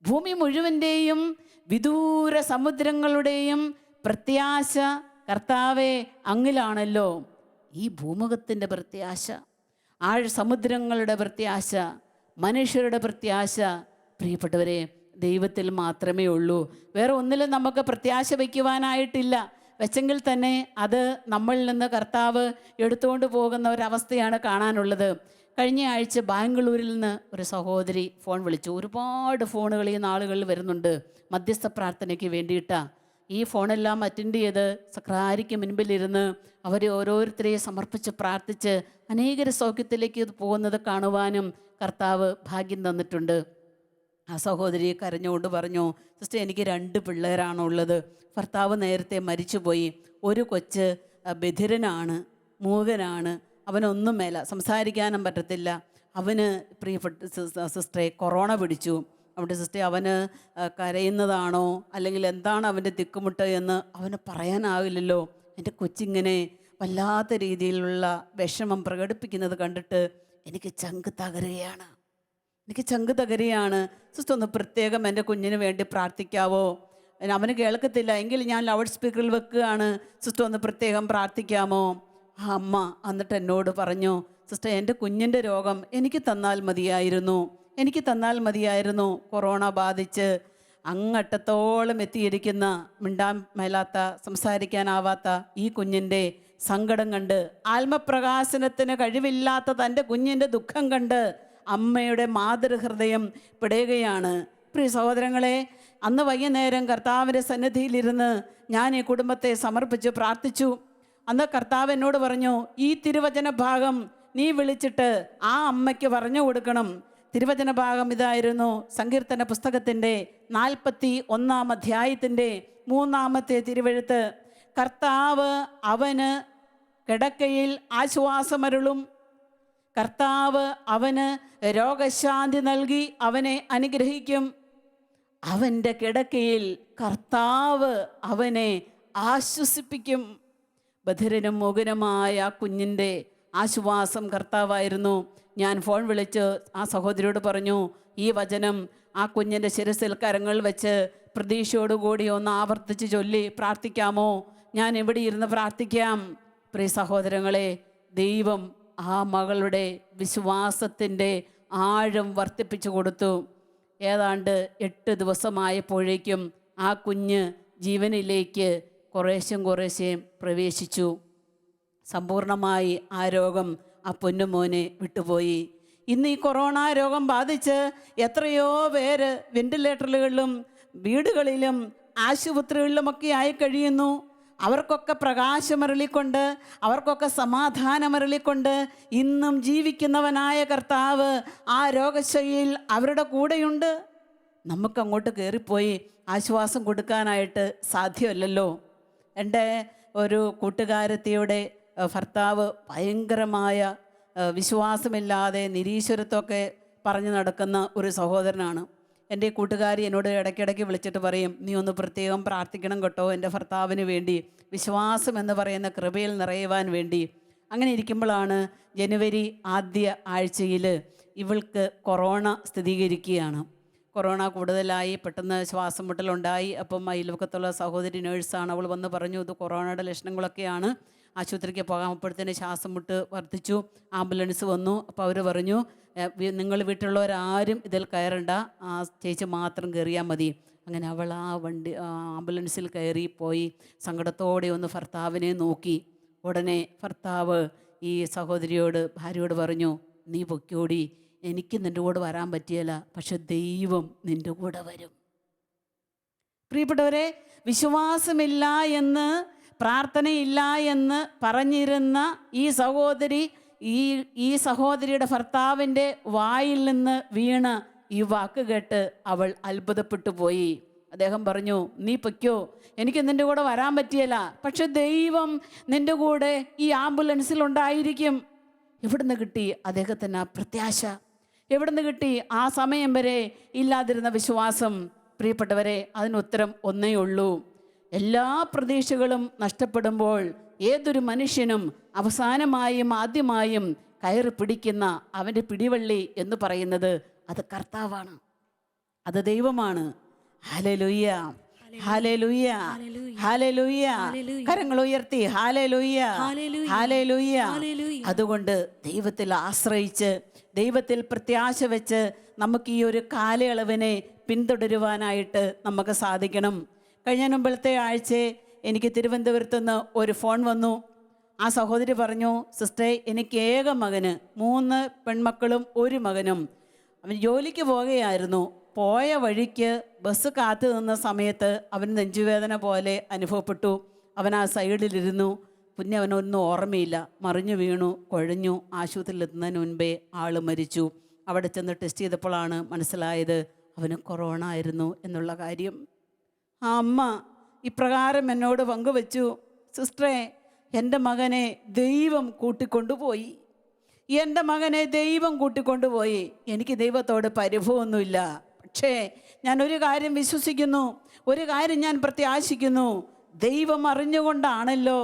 ഭൂമി മുഴുവൻ്റെയും വിദൂര സമുദ്രങ്ങളുടെയും പ്രത്യാശ കർത്താവേ അങ്ങിലാണല്ലോ. ഈ ഭൂമുഖത്തിൻ്റെ പ്രത്യാശ, സമുദ്രങ്ങളുടെ പ്രത്യാശ, മനുഷ്യരുടെ പ്രത്യാശ, പ്രിയപ്പെട്ടവരെ, ദൈവത്തിൽ മാത്രമേ ഉള്ളൂ. വേറെ ഒന്നിലും നമുക്ക് പ്രത്യാശ വയ്ക്കുവാനായിട്ടില്ല. വെച്ചെങ്കിൽ തന്നെ അത് നമ്മളിൽ നിന്ന് കർത്താവ് എടുത്തുകൊണ്ട് പോകുന്ന ഒരവസ്ഥയാണ് കാണാനുള്ളത്. കഴിഞ്ഞ ആഴ്ച ബാംഗ്ലൂരിൽ നിന്ന് ഒരു സഹോദരി ഫോൺ വിളിച്ചു. ഒരുപാട് ഫോണുകൾ ഈ നാളുകളിൽ വരുന്നുണ്ട് മധ്യസ്ഥ പ്രാർത്ഥനയ്ക്ക് വേണ്ടിയിട്ടാണ്. ഈ ഫോണെല്ലാം അറ്റൻഡ് ചെയ്ത് സക്രാരിക്ക് മുൻപിലിരുന്ന് അവർ ഓരോരുത്തരെയും സമർപ്പിച്ച് പ്രാർത്ഥിച്ച് അനേകര സൗഖ്യത്തിലേക്ക് പോകുന്നത് കാണുവാനും കർത്താവ് ഭാഗ്യം തന്നിട്ടുണ്ട്. ആ സഹോദരി കരഞ്ഞുകൊണ്ട് പറഞ്ഞു, സിസ്റ്റർ, എനിക്ക് 2 പിള്ളേരാണുള്ളത്. ഭർത്താവ് നേരത്തെ മരിച്ചുപോയി. ഒരു കൊച്ച് ബധിരനാണ്, മൂകനാണ്, അവനൊന്നും മേല, സംസാരിക്കാനും പറ്റത്തില്ല. അവന് പ്രിയപ്പെട്ട സിസ്റ്ററെ കൊറോണ പിടിച്ചു. അവിടെ സിസ്റ്ററെ അവന് കരയുന്നതാണോ അല്ലെങ്കിൽ എന്താണ് അവൻ്റെ തിക്കുമുട്ട് എന്ന് അവന് പറയാനാവില്ലല്ലോ. എൻ്റെ കൊച്ചിങ്ങനെ വല്ലാത്ത രീതിയിലുള്ള വിഷമം പ്രകടിപ്പിക്കുന്നത് കണ്ടിട്ട് എനിക്ക് ചങ്ക് തകരുകയാണ്. സിസ്റ്റർ, ഒന്ന് പ്രത്യേകം എൻ്റെ കുഞ്ഞിന് വേണ്ടി പ്രാർത്ഥിക്കാവോ? അവന് കേൾക്കത്തില്ല എങ്കിൽ ഞാൻ ലൗഡ് സ്പീക്കറിൽ വെക്കുകയാണ്. സിസ്റ്റർ, ഒന്ന് പ്രത്യേകം പ്രാർത്ഥിക്കാമോ? ആ അമ്മ എന്നിട്ട് എന്നോട് പറഞ്ഞു, സിസ്റ്റർ, എൻ്റെ കുഞ്ഞിൻ്റെ രോഗം എനിക്ക് തന്നാൽ മതിയായിരുന്നു. കൊറോണ ബാധിച്ച് അങ്ങട്ടത്തോളം എത്തിയിരിക്കുന്ന, മിണ്ടാൻ മേലാത്ത, സംസാരിക്കാനാവാത്ത ഈ കുഞ്ഞിൻ്റെ സങ്കടം കണ്ട്, ആത്മപ്രകാശനത്തിന് കഴിവില്ലാത്ത തൻ്റെ കുഞ്ഞിൻ്റെ ദുഃഖം കണ്ട് അമ്മയുടെ മാതൃഹൃദയം പിടയുകയാണ്. പ്രിയ സഹോദരങ്ങളെ, അന്ന് വൈകുന്നേരം കർത്താവിൻ്റെ സന്നിധിയിലിരുന്ന് ഞാൻ ഈ കുടുംബത്തെ സമർപ്പിച്ച് പ്രാർത്ഥിച്ചു. അന്ന് കർത്താവ് എന്നോട് പറഞ്ഞു, ഈ തിരുവചന ഭാഗം നീ വിളിച്ചിട്ട് ആ അമ്മയ്ക്ക് പറഞ്ഞു കൊടുക്കണം. തിരുവചന ഭാഗം ഇതായിരുന്നു. സങ്കീർത്തന പുസ്തകത്തിൻ്റെ 41 അധ്യായത്തിൻ്റെ 3 തിരുവെഴുത്ത്. കർത്താവ് അവന് കിടക്കയിൽ ആശ്വാസമരുളും, കർത്താവ് അവന് രോഗശാന്തി നൽകി അവനെ അനുഗ്രഹിക്കും. അവൻ്റെ കിടക്കയിൽ കർത്താവ് അവനെ ആശ്വസിപ്പിക്കും. ബധിരനും മൂകനുമായ കുഞ്ഞിൻ്റെ ആശ്വാസം കർത്താവായിരുന്നു. ഞാൻ ഫോൺ വിളിച്ച് ആ സഹോദരിയോട് പറഞ്ഞു, ഈ വചനം ആ കുഞ്ഞിൻ്റെ ശിരസിൽ കരങ്ങൾ വെച്ച് പ്രതീക്ഷയോടുകൂടി ഒന്ന് ആവർത്തിച്ച് ചൊല്ലി പ്രാർത്ഥിക്കാമോ? ഞാൻ എവിടെ ഇരുന്ന് പ്രാർത്ഥിക്കാം? പ്രിയ സഹോദരങ്ങളെ, ദൈവം ആ മകളുടെ വിശ്വാസത്തിൻ്റെ ആഴം വർദ്ധിപ്പിച്ചു കൊടുത്തു. ഏതാണ്ട് 8 ദിവസമായപ്പോഴേക്കും ആ കുഞ്ഞ് ജീവനിലേക്ക് കുറേശ്ശേയും പ്രവേശിച്ചു. സമ്പൂർണമായി ആ രോഗം ആ പൊന്നുമോനെ വിട്ടുപോയി. ഇന്ന് ഈ കൊറോണ രോഗം ബാധിച്ച് എത്രയോ പേര് വെന്റിലേറ്ററുകളിലും വീടുകളിലും ആശുപത്രികളിലുമൊക്കെ ആയി കഴിയുന്നു. അവർക്കൊക്കെ പ്രകാശമരളിക്കൊണ്ട്, അവർക്കൊക്കെ സമാധാനമരളിക്കൊണ്ട് ഇന്നും ജീവിക്കുന്നവനായ കർത്താവ് ആ രോഗശൈലിയിൽ അവരുടെ കൂടെയുണ്ട്. നമുക്കങ്ങോട്ട് കയറിപ്പോയി ആശ്വാസം കൊടുക്കാനായിട്ട് സാധ്യമല്ലല്ലോ. എൻ്റെ ഒരു കൂട്ടുകാരത്തിയുടെ ഭർത്താവ് ഭയങ്കരമായ വിശ്വാസമില്ലാതെ നിരീശ്വരത്വമൊക്കെ പറഞ്ഞു നടക്കുന്ന ഒരു സഹോദരനാണ്. എൻ്റെ കൂട്ടുകാരി എന്നോട് ഇടയ്ക്കിടയ്ക്ക് വിളിച്ചിട്ട് പറയും, നീ ഒന്ന് പ്രത്യേകം പ്രാർത്ഥിക്കണം കേട്ടോ എൻ്റെ ഭർത്താവിന് വേണ്ടി, വിശ്വാസം എന്ന് പറയുന്ന കൃപയിൽ നിറയുവാൻ വേണ്ടി. അങ്ങനെ ഇരിക്കുമ്പോഴാണ് ജനുവരി ആദ്യ ആഴ്ചയിൽ ഇവൾക്ക് കൊറോണ സ്ഥിരീകരിക്കുകയാണ്. കൊറോണ കൂടുതലായി, പെട്ടെന്ന് ശ്വാസം മുട്ടലുണ്ടായി. അപ്പം അയൽവക്കത്തുള്ള സഹോദരി നേഴ്സാണ്. അവൾ വന്ന് പറഞ്ഞു, ഇത് കൊറോണയുടെ ലക്ഷണങ്ങളൊക്കെയാണ്, ആശുപത്രിക്ക് പോകാമ്പോഴത്തേന് ശ്വാസം മുട്ട് വർദ്ധിച്ചു. ആംബുലൻസ് വന്നു. അപ്പോൾ അവർ പറഞ്ഞു, നിങ്ങൾ വീട്ടിലുള്ളവരാരും ഇതിൽ കയറണ്ട, ആ ചേച്ചി മാത്രം കയറിയാൽ മതി. അങ്ങനെ അവൾ ആ ആംബുലൻസിൽ കയറി പോയി സങ്കടത്തോടെ ഒന്ന് ഭർത്താവിനെ നോക്കി. ഉടനെ ഭർത്താവ് ഈ സഹോദരിയോട്, ഭാര്യയോട് പറഞ്ഞു, നീ പൊക്കോടി, എനിക്ക് നിൻ്റെ കൂടെ വരാൻ പറ്റിയല്ല, പക്ഷെ ദൈവം നിൻ്റെ കൂടെ വരും. പ്രിയപ്പെട്ടവരെ, വിശ്വാസമില്ല എന്ന്, പ്രാർത്ഥനയില്ല എന്ന് പറഞ്ഞിരുന്ന ഈ സഹോദരി, ഈ സഹോദരിയുടെ ഭർത്താവിൻ്റെ വായിൽ നിന്ന് വീണ് ഈ വാക്ക് കേട്ട് അവൾ അത്ഭുതപ്പെട്ടു പോയി. അദ്ദേഹം പറഞ്ഞു, നീ പൊയ്ക്കോ, എനിക്ക് നിൻ്റെ കൂടെ വരാൻ പറ്റിയല്ല, പക്ഷെ ദൈവം നിൻ്റെ കൂടെ ഈ ആംബുലൻസിൽ ഉണ്ടായിരിക്കും. എവിടുന്ന് കിട്ടി അദ്ദേഹത്തിന് ആ പ്രത്യാശ? എവിടുന്ന് കിട്ടി ആ സമയം വരെ ഇല്ലാതിരുന്ന വിശ്വാസം? പ്രിയപ്പെട്ടവരെ, അതിനുത്തരം ഒന്നേ ഉള്ളൂ. എല്ലാ പ്രതീക്ഷകളും നഷ്ടപ്പെടുമ്പോൾ ഏതൊരു മനുഷ്യനും അവസാനമായും ആദ്യമായും കയറി പിടിക്കുന്ന അവൻ്റെ പിടിവള്ളി എന്ന് പറയുന്നത് അത് കർത്താവാണ്, അത് ദൈവമാണ്. ഹല്ലേലൂയ, ഹല്ലേലൂയ, ഹല്ലേലൂയ. കരങ്ങൾ ഉയർത്തി ഹല്ലേലൂയ, ഹല്ലേലൂയ. അതുകൊണ്ട് ദൈവത്തിൽ ആശ്രയിച്ച്, ദൈവത്തിൽ പ്രത്യാശ വെച്ച് നമുക്ക് ഈ ഒരു കാലയളവിനെ പിന്തുടരുവാനായിട്ട് നമുക്ക് സാധിക്കണം. കഴിഞ്ഞ മുമ്പത്തെ ആഴ്ച എനിക്ക് തിരുവനന്തപുരത്ത് നിന്ന് ഒരു ഫോൺ വന്നു. ആ സഹോദരി പറഞ്ഞു, സിസ്റ്ററെ, എനിക്ക് ഏക മകന് 3 പെൺമക്കളും 1 മകനും. അവൻ ജോലിക്ക് പോകുകയായിരുന്നു. പോയ വഴിക്ക് ബസ് കാത്തു നിന്ന സമയത്ത് അവന് നെഞ്ചുവേദന പോലെ അനുഭവപ്പെട്ടു. അവൻ ആ സൈഡിലിരുന്നു. പിന്നെ അവനൊന്നും ഓർമ്മയില്ല, മറിഞ്ഞു വീണു, കുഴഞ്ഞു. ആശുപത്രിയിലെത്തുന്നതിന് മുൻപേ ആൾ മരിച്ചു. അവിടെ ചെന്ന് ടെസ്റ്റ് ചെയ്തപ്പോഴാണ് മനസ്സിലായത് അവന് കൊറോണ ആയിരുന്നു എന്നുള്ള കാര്യം. ആ അമ്മ ഇപ്രകാരം എന്നോട് പങ്കുവച്ചു, സിസ്റ്ററെ, എൻ്റെ മകനെ ദൈവം കൂട്ടിക്കൊണ്ടുപോയി, എൻ്റെ മകനെ ദൈവം കൂട്ടിക്കൊണ്ടുപോയി. എനിക്ക് ദൈവത്തോട് പരിഭവമൊന്നുമില്ല, പക്ഷേ ഞാൻ ഒരു കാര്യം വിശ്വസിക്കുന്നു, ഒരു കാര്യം ഞാൻ പ്രത്യാശിക്കുന്നു. ദൈവം അറിഞ്ഞുകൊണ്ടാണല്ലോ,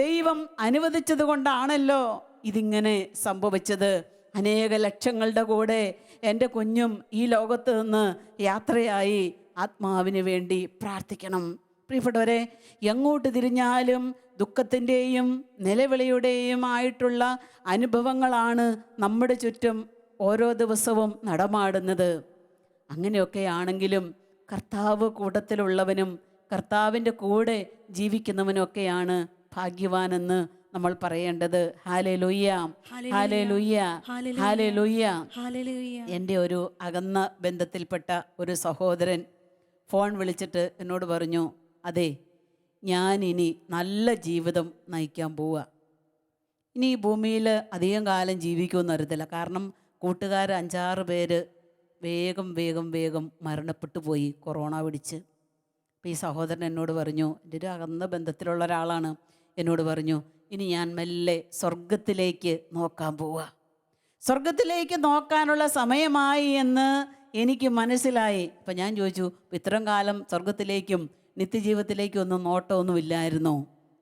ദൈവം അനുവദിച്ചത് കൊണ്ടാണല്ലോ ഇതിങ്ങനെ സംഭവിച്ചത്. അനേക ലക്ഷങ്ങളുടെ കൂടെ എൻ്റെ കുഞ്ഞും ഈ ലോകത്ത് നിന്ന് യാത്രയായി. ആത്മാവിന് വേണ്ടി പ്രാർത്ഥിക്കണം. പ്രിയപ്പെട്ടവരെ, എങ്ങോട്ട് തിരിഞ്ഞാലും ദുഃഖത്തിൻ്റെയും നിലവിളിയുടെയുമായിട്ടുള്ള അനുഭവങ്ങളാണ് നമ്മുടെ ചുറ്റും ഓരോ ദിവസവും നടമാടുന്നത്. അങ്ങനെയൊക്കെയാണെങ്കിലും കർത്താവ് കൂട്ടത്തിലുള്ളവനും കർത്താവിൻ്റെ കൂടെ ജീവിക്കുന്നവനൊക്കെയാണ് ഭാഗ്യവാനെന്ന് നമ്മൾ പറയേണ്ടത്. ഹല്ലേലൂയ, ഹല്ലേലൂയ, ഹല്ലേലൂയ. എൻ്റെ ഒരു അകന്ന ബന്ധത്തിൽപ്പെട്ട ഒരു സഹോദരൻ ഫോൺ വിളിച്ചിട്ട് എന്നോട് പറഞ്ഞു, അതെ, ഞാനിനി നല്ല ജീവിതം നയിക്കാൻ പോവുക. ഇനി ഈ ഭൂമിയിൽ അധികം കാലം ജീവിക്കുമെന്ന് അറിയത്തില്ല. കാരണം കൂട്ടുകാർ 5-6 പേര് വേഗം മരണപ്പെട്ടു പോയി കൊറോണ പിടിച്ച്. അപ്പോൾ ഈ സഹോദരൻ എന്നോട് പറഞ്ഞു, എൻ്റെ ഒരു അകന്ന ബന്ധത്തിലുള്ള ഒരാളാണ്, എന്നോട് പറഞ്ഞു, ഇനി ഞാൻ മെല്ലെ സ്വർഗത്തിലേക്ക് നോക്കാൻ പോവുക. സ്വർഗത്തിലേക്ക് നോക്കാനുള്ള സമയമായി എന്ന് എനിക്ക് മനസ്സിലായി. അപ്പം ഞാൻ ചോദിച്ചു, ഇത്രയും കാലം സ്വർഗത്തിലേക്കും നിത്യജീവിതത്തിലേക്കും ഒന്നും നോട്ടമൊന്നും ഇല്ലായിരുന്നോ?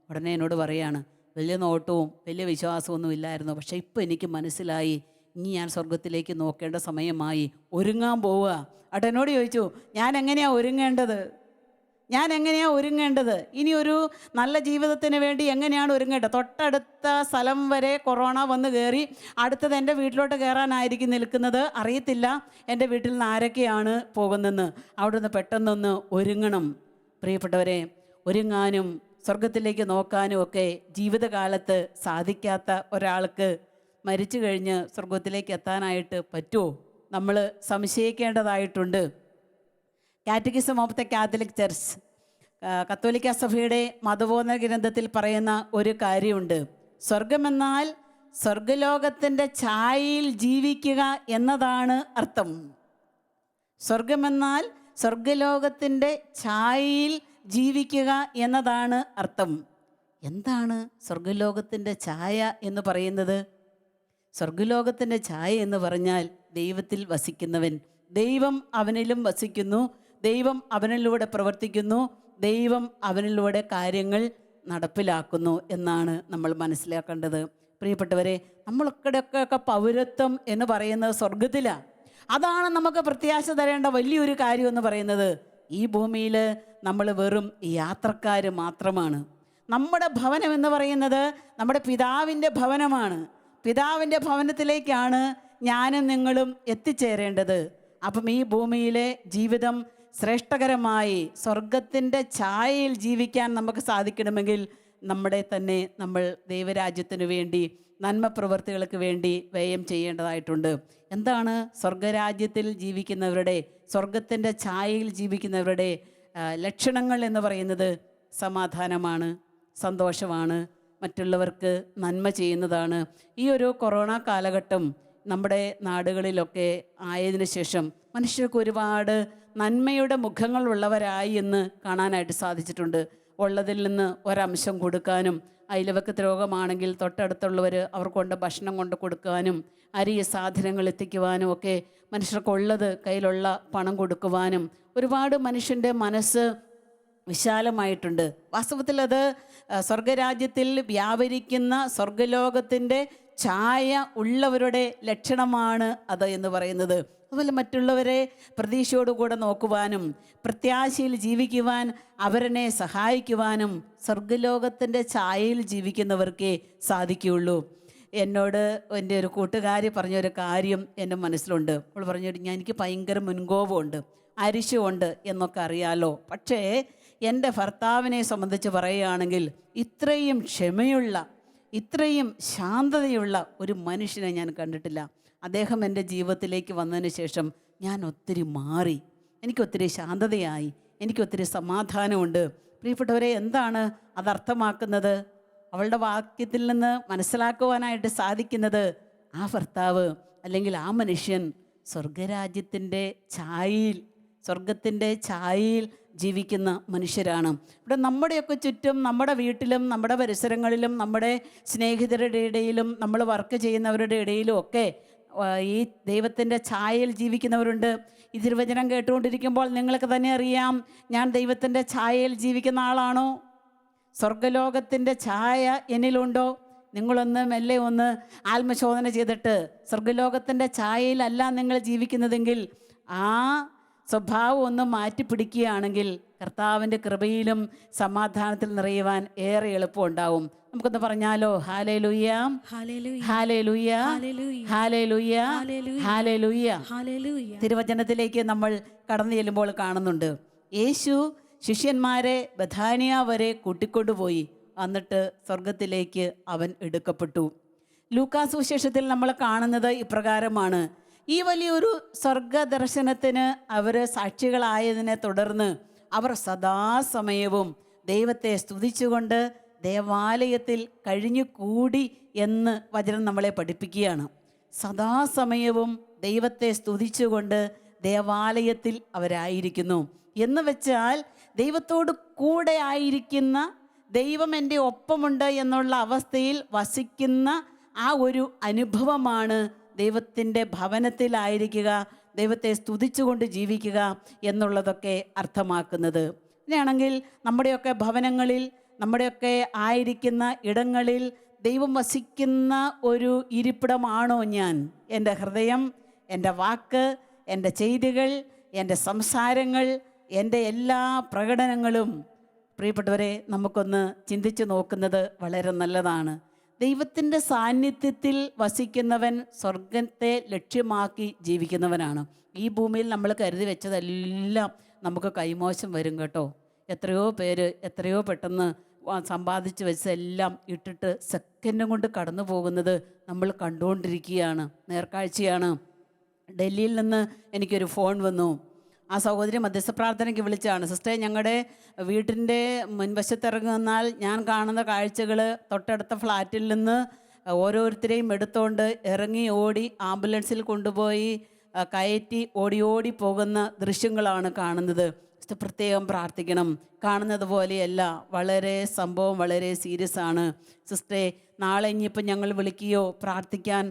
ഉടനെ എന്നോട് പറയാണ്, വലിയ നോട്ടവും വലിയ വിശ്വാസമൊന്നും ഇല്ലായിരുന്നു, പക്ഷേ ഇപ്പം എനിക്ക് മനസ്സിലായി, ഇനി ഞാൻ സ്വർഗത്തിലേക്ക് നോക്കേണ്ട സമയമായി, ഒരുങ്ങാൻ പോവുക. അട്ട് എന്നോട് ചോദിച്ചു, ഞാൻ എങ്ങനെയാണ് ഒരുങ്ങേണ്ടത്? ഞാൻ എങ്ങനെയാണ് ഒരുങ്ങേണ്ടത്? ഇനി ഒരു നല്ല ജീവിതത്തിന് വേണ്ടി എങ്ങനെയാണ് ഒരുങ്ങേണ്ടത്? തൊട്ടടുത്ത സ്ഥലം വരെ കൊറോണ വന്ന് കയറി, അടുത്തത് എൻ്റെ വീട്ടിലോട്ട് കയറാനായിരിക്കും നിൽക്കുന്നത്, അറിയത്തില്ല എൻ്റെ വീട്ടിൽ നിന്ന് ആരൊക്കെയാണ് പോകുന്നതെന്ന്. അവിടെ നിന്ന് പെട്ടെന്നൊന്ന് ഒരുങ്ങണം. പ്രിയപ്പെട്ടവരെ, ഒരുങ്ങാനും സ്വർഗത്തിലേക്ക് നോക്കാനും ഒക്കെ ജീവിതകാലത്ത് സാധിക്കാത്ത ഒരാൾക്ക് മരിച്ചു കഴിഞ്ഞ് സ്വർഗത്തിലേക്ക് എത്താനായിട്ട് പറ്റുമോ? നമ്മൾ സംശയിക്കേണ്ടതായിട്ടുണ്ട്. Catechism of the Catholic Church, കത്തോലിക്ക സഭയുടെ മതബോധന ഗ്രന്ഥത്തിൽ പറയുന്ന ഒരു കാര്യമുണ്ട്. സ്വർഗമെന്നാൽ സ്വർഗലോകത്തിൻ്റെ ഛായയിൽ ജീവിക്കുക എന്നതാണ് അർത്ഥം. സ്വർഗമെന്നാൽ സ്വർഗലോകത്തിൻ്റെ ഛായയിൽ ജീവിക്കുക എന്നതാണ് അർത്ഥം. എന്താണ് സ്വർഗലോകത്തിൻ്റെ ഛായ എന്ന് പറയുന്നത്? സ്വർഗലോകത്തിൻ്റെ ഛായ എന്ന് പറഞ്ഞാൽ ദൈവത്തിൽ വസിക്കുന്നവൻ, ദൈവം അവനിലും വസിക്കുന്നു, ദൈവം അവനിലൂടെ പ്രവർത്തിക്കുന്നു, ദൈവം അവനിലൂടെ കാര്യങ്ങൾ നടപ്പിലാക്കുന്നു എന്നാണ് നമ്മൾ മനസ്സിലാക്കേണ്ടത്. പ്രിയപ്പെട്ടവരെ, നമ്മളൊക്കെ പൗരത്വം എന്ന് പറയുന്നത് സ്വർഗത്തിലാണ്. അതാണ് നമുക്ക് പ്രത്യാശ തരേണ്ട വലിയൊരു കാര്യം എന്ന് പറയുന്നത്. ഈ ഭൂമിയിൽ നമ്മൾ വെറും യാത്രക്കാർ മാത്രമാണ്. നമ്മുടെ ഭവനം എന്ന് പറയുന്നത് നമ്മുടെ പിതാവിൻ്റെ ഭവനമാണ്. പിതാവിൻ്റെ ഭവനത്തിലേക്കാണ് ഞാനും നിങ്ങളും എത്തിച്ചേരേണ്ടത്. അപ്പം ഈ ഭൂമിയിലെ ജീവിതം ശ്രേഷ്ഠകരമായി സ്വർഗത്തിൻ്റെ ഛായയിൽ ജീവിക്കാൻ നമുക്ക് സാധിക്കണമെങ്കിൽ നമ്മൾ ദൈവരാജ്യത്തിനു വേണ്ടി, നന്മ പ്രവൃത്തികൾക്ക് വേണ്ടി വ്യയം ചെയ്യേണ്ടതായിട്ടുണ്ട്. എന്താണ് സ്വർഗരാജ്യത്തിൽ ജീവിക്കുന്നവരുടെ, സ്വർഗത്തിൻ്റെ ഛായയിൽ ജീവിക്കുന്നവരുടെ ലക്ഷണങ്ങൾ എന്ന് പറയുന്നത്? സമാധാനമാണ്, സന്തോഷമാണ്, മറ്റുള്ളവർക്ക് നന്മ ചെയ്യുന്നതാണ്. ഈ ഒരു കൊറോണ കാലഘട്ടം നമ്മുടെ നാടുകളിലൊക്കെ ആയതിനു ശേഷം മനുഷ്യർക്ക് ഒരുപാട് നന്മയുടെ മുഖങ്ങളുള്ളവരായി എന്ന് കാണാനായിട്ട് സാധിച്ചിട്ടുണ്ട്. ഉള്ളതിൽ നിന്ന് ഒരംശം കൊടുക്കാനും, അയൽവക്കത്ത് രോഗമാണെങ്കിൽ തൊട്ടടുത്തുള്ളവർ അവർക്കൊണ്ട് ഭക്ഷണം കൊണ്ട് കൊടുക്കാനും, അരി സാധനങ്ങൾ എത്തിക്കുവാനും ഒക്കെ മനുഷ്യർക്കുള്ളത് കയ്യിലുള്ള പണം കൊടുക്കുവാനും ഒരുപാട് മനുഷ്യൻ്റെ മനസ്സ് വിശാലമായിട്ടുണ്ട്. വാസ്തവത്തിൽ അത് സ്വർഗരാജ്യത്തിൽ വ്യാപരിക്കുന്ന സ്വർഗലോകത്തിൻ്റെ ഛായ ഉള്ളവരുടെ ലക്ഷണമാണ് അത് എന്ന് പറയുന്നത്. അതുപോലെ മറ്റുള്ളവരെ പ്രതീക്ഷയോടുകൂടെ നോക്കുവാനും പ്രത്യാശയിൽ ജീവിക്കുവാൻ അവരെ സഹായിക്കുവാനും സ്വർഗലോകത്തിൻ്റെ ഛായയിൽ ജീവിക്കുന്നവർക്കേ സാധിക്കുകയുള്ളൂ. എന്നോട് എൻ്റെ ഒരു കൂട്ടുകാരി പറഞ്ഞൊരു കാര്യം എൻ്റെ മനസ്സിലുണ്ട്. അവൾ പറഞ്ഞു, എനിക്ക് ഭയങ്കര മുൻകോപമുണ്ട്, അരിശമുണ്ട് എന്നൊക്കെ അറിയാലോ, പക്ഷേ എൻ്റെ ഭർത്താവിനെ സംബന്ധിച്ച് പറയുകയാണെങ്കിൽ ഇത്രയും ക്ഷമയുള്ള, ഇത്രയും ശാന്തതയുള്ള ഒരു മനുഷ്യനെ ഞാൻ കണ്ടിട്ടില്ല. അദ്ദേഹം എൻ്റെ ജീവിതത്തിലേക്ക് വന്നതിന് ശേഷം ഞാൻ ഒത്തിരി മാറി, എനിക്കൊത്തിരി ശാന്തതയായി, എനിക്കൊത്തിരി സമാധാനമുണ്ട്. പ്രിയപ്പെട്ടവരെ, എന്താണ് അതർത്ഥമാക്കുന്നത്? അവളുടെ വാക്യത്തിൽ നിന്ന് മനസ്സിലാക്കുവാനായിട്ട് സാധിക്കുന്നത് ആ ഭർത്താവ് അല്ലെങ്കിൽ ആ മനുഷ്യൻ സ്വർഗരാജ്യത്തിൻ്റെ സ്വർഗത്തിൻ്റെ ഛായയിൽ ജീവിക്കുന്ന മനുഷ്യരാണ്. ഇവിടെ നമ്മുടെയൊക്കെ ചുറ്റും, നമ്മുടെ വീട്ടിലും നമ്മുടെ പരിസരങ്ങളിലും നമ്മുടെ സ്നേഹിതരുടെ ഇടയിലും നമ്മൾ വർക്ക് ചെയ്യുന്നവരുടെ ഇടയിലും ഒക്കെ ഈ ദൈവത്തിൻ്റെ ഛായയിൽ ജീവിക്കുന്നവരുണ്ട്. ഈ തിരുവചനം കേട്ടുകൊണ്ടിരിക്കുമ്പോൾ നിങ്ങൾക്ക് തന്നെ അറിയാം, ഞാൻ ദൈവത്തിൻ്റെ ഛായയിൽ ജീവിക്കുന്ന ആളാണോ? സ്വർഗലോകത്തിൻ്റെ ഛായ എന്നിലുണ്ടോ? നിങ്ങളൊന്ന് മെല്ലെ ഒന്ന് ആത്മശോധന ചെയ്തിട്ട് സ്വർഗലോകത്തിൻ്റെ ഛായയിലല്ല നിങ്ങൾ ജീവിക്കുന്നതെങ്കിൽ ആ സ്വഭാവം ഒന്ന് മാറ്റിപ്പിടിക്കുകയാണെങ്കിൽ കർത്താവിൻ്റെ കൃപയിലും സമാധാനത്തിൽ നിറയുവാൻ ഏറെ എളുപ്പമുണ്ടാവും. നമുക്കൊന്ന് പറഞ്ഞാലോ? ഹല്ലേലൂയ, ഹല്ലേലൂയ, ഹല്ലേലൂയ, ഹല്ലേലൂയ. തിരുവചനത്തിലേക്ക് നമ്മൾ കടന്നു ചെല്ലുമ്പോൾ കാണുന്നുണ്ട്, യേശു ശിഷ്യന്മാരെ ബഥാനിയ വരെ കൂട്ടിക്കൊണ്ടുപോയി, എന്നിട്ട് സ്വർഗത്തിലേക്ക് അവൻ എടുക്കപ്പെട്ടു. ലൂക്കാസ് സുവിശേഷത്തിൽ നമ്മൾ കാണുന്നത് ഇപ്രകാരമാണ്. ഈ വലിയൊരു സ്വർഗദർശനത്തിന് അവർ സാക്ഷികളായതിനെ തുടർന്ന് അവർ സദാസമയവും ദൈവത്തെ സ്തുതിച്ചുകൊണ്ട് ദേവാലയത്തിൽ കഴിഞ്ഞുകൂടി എന്ന് വചനം നമ്മളെ പഠിപ്പിക്കുകയാണ്. സദാസമയവും ദൈവത്തെ സ്തുതിച്ചുകൊണ്ട് ദേവാലയത്തിൽ അവരായിരിക്കുന്നു എന്ന് വെച്ചാൽ ദൈവത്തോട് കൂടെ ആയിരിക്കുന്ന, ദൈവം എൻ്റെ ഒപ്പമുണ്ട് എന്നുള്ള അവസ്ഥയിൽ വസിക്കുന്ന ആ ഒരു അനുഭവമാണ് ദൈവത്തിൻ്റെ ഭവനത്തിലായിരിക്കുക, ദൈവത്തെ സ്തുതിച്ചുകൊണ്ട് ജീവിക്കുക എന്നുള്ളതൊക്കെ അർത്ഥമാക്കുന്നത്. അങ്ങനെയാണെങ്കിൽ നമ്മുടെയൊക്കെ ഭവനങ്ങളിൽ, നമ്മുടെയൊക്കെ ആയിരിക്കുന്ന ഇടങ്ങളിൽ ദൈവം വസിക്കുന്ന ഒരു ഇരിപ്പിടമാണോ ഞാൻ? എൻ്റെ ഹൃദയം, എൻ്റെ വാക്ക്, എൻ്റെ ചെയ്തികൾ, എൻ്റെ സംസാരങ്ങൾ, എൻ്റെ എല്ലാ പ്രകടനങ്ങളും പ്രിയപ്പെട്ടവരെ നമുക്കൊന്ന് ചിന്തിച്ച് നോക്കുന്നത് വളരെ നല്ലതാണ്. ദൈവത്തിൻ്റെ സാന്നിധ്യത്തിൽ വസിക്കുന്നവൻ സ്വർഗത്തെ ലക്ഷ്യമാക്കി ജീവിക്കുന്നവനാണ്. ഈ ഭൂമിയിൽ നമ്മൾ കരുതി വെച്ചതെല്ലാം നമുക്ക് കൈമോശം വരും കേട്ടോ. എത്രയോ പേര് എത്രയോ പെട്ടെന്ന് സമ്പാദിച്ച് വെച്ചതെല്ലാം ഇട്ടിട്ട് സെക്കൻഡും കൊണ്ട് കടന്നു പോകുന്നത് നമ്മൾ കണ്ടുകൊണ്ടിരിക്കുകയാണ്, നേർക്കാഴ്ചയാണ്. ഡൽഹിയിൽ നിന്ന് എനിക്കൊരു ഫോൺ വന്നു. ആ സഹോദരി മധ്യസ്ഥ പ്രാർത്ഥനയ്ക്ക് വിളിച്ചാണ്. സിസ്റ്റർ, ഞങ്ങളുടെ വീട്ടിൻ്റെ മുൻവശത്തിറങ്ങുന്നാൽ ഞാൻ കാണുന്ന കാഴ്ചകൾ തൊട്ടടുത്ത ഫ്ലാറ്റിൽ നിന്ന് ഓരോരുത്തരെയും എടുത്തുകൊണ്ട് ഇറങ്ങി ഓടി ആംബുലൻസിൽ കൊണ്ടുപോയി കയറ്റി ഓടി പോകുന്ന ദൃശ്യങ്ങളാണ് കാണുന്നത്. സിസ്റ്റർ പ്രത്യേകം പ്രാർത്ഥിക്കണം. കാണുന്നത് പോലെയല്ല, സംഭവം വളരെ സീരിയസ് ആണ്. സിസ്റ്ററെ, നാളെ ഇനിയിപ്പോൾ ഞങ്ങൾ വിളിക്കുകയോ പ്രാർത്ഥിക്കാൻ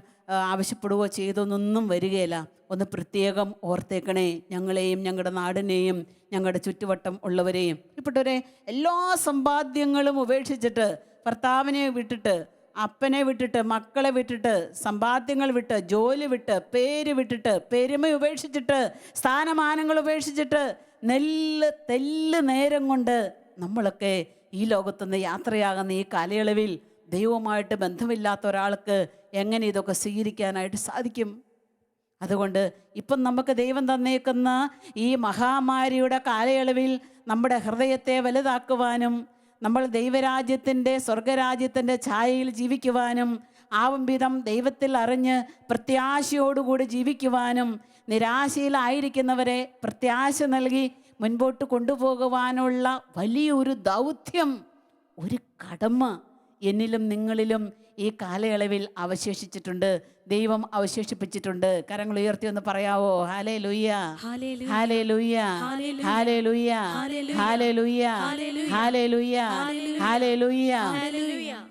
ആവശ്യപ്പെടുകയോ ചെയ്തൊന്നും വരികയില്ല. ഒന്ന് പ്രത്യേകം ഓർത്തേക്കണേ, ഞങ്ങളെയും ഞങ്ങളുടെ നാടിനെയും ഞങ്ങളുടെ ചുറ്റുവട്ടം ഉള്ളവരെയും. ഇപ്പോഴത്തെ എല്ലാ സമ്പാദ്യങ്ങളും ഉപേക്ഷിച്ചിട്ട്, ഭർത്താവിനെ വിട്ടിട്ട്, അപ്പനെ വിട്ടിട്ട്, മക്കളെ വിട്ടിട്ട്, സമ്പാദ്യങ്ങൾ വിട്ട്, ജോലി വിട്ട്, പേര് വിട്ടിട്ട്, പെരുമ ഉപേക്ഷിച്ചിട്ട്, സ്ഥാനമാനങ്ങൾ ഉപേക്ഷിച്ചിട്ട്, തെല്ല് നേരം കൊണ്ട് നമ്മളൊക്കെ ഈ ലോകത്തുനിന്ന് യാത്രയാകുന്ന ഈ കാലയളവിൽ ദൈവവുമായിട്ട് ബന്ധമില്ലാത്ത ഒരാൾക്ക് എങ്ങനെ ഇതൊക്കെ സ്വീകരിക്കാനായിട്ട് സാധിക്കും? അതുകൊണ്ട് ഇപ്പം നമുക്ക് ദൈവം തന്നേക്കുന്ന ഈ മഹാമാരിയുടെ കാലയളവിൽ നമ്മുടെ ഹൃദയത്തെ വലുതാക്കുവാനും നമ്മൾ ദൈവരാജ്യത്തിൻ്റെ സ്വർഗരാജ്യത്തിൻ്റെ ഛായയിൽ ജീവിക്കുവാനും ആവും വിധം ദൈവത്തിൽ അറിഞ്ഞ് പ്രത്യാശയോടുകൂടി ജീവിക്കുവാനും നിരാശയിലായിരിക്കുന്നവരെ പ്രത്യാശ നൽകി മുൻപോട്ട് കൊണ്ടുപോകുവാനുള്ള വലിയൊരു ദൗത്യം, ഒരു കടമ എന്നിലും നിങ്ങളിലും ഈ കാലയളവിൽ അവശേഷിച്ചിട്ടുണ്ട്. ദൈവം അവശേഷിപ്പിച്ചിട്ടുണ്ട്. കരങ്ങൾ ഉയർത്തി ഒന്ന് പറയാവോ? ഹല്ലേലൂയ, ഹല്ലേലൂയ, ഹല്ലേലൂയ, ഹല്ലേലൂയ, ഹല്ലേലൂയ, ഹല്ലേലൂയ.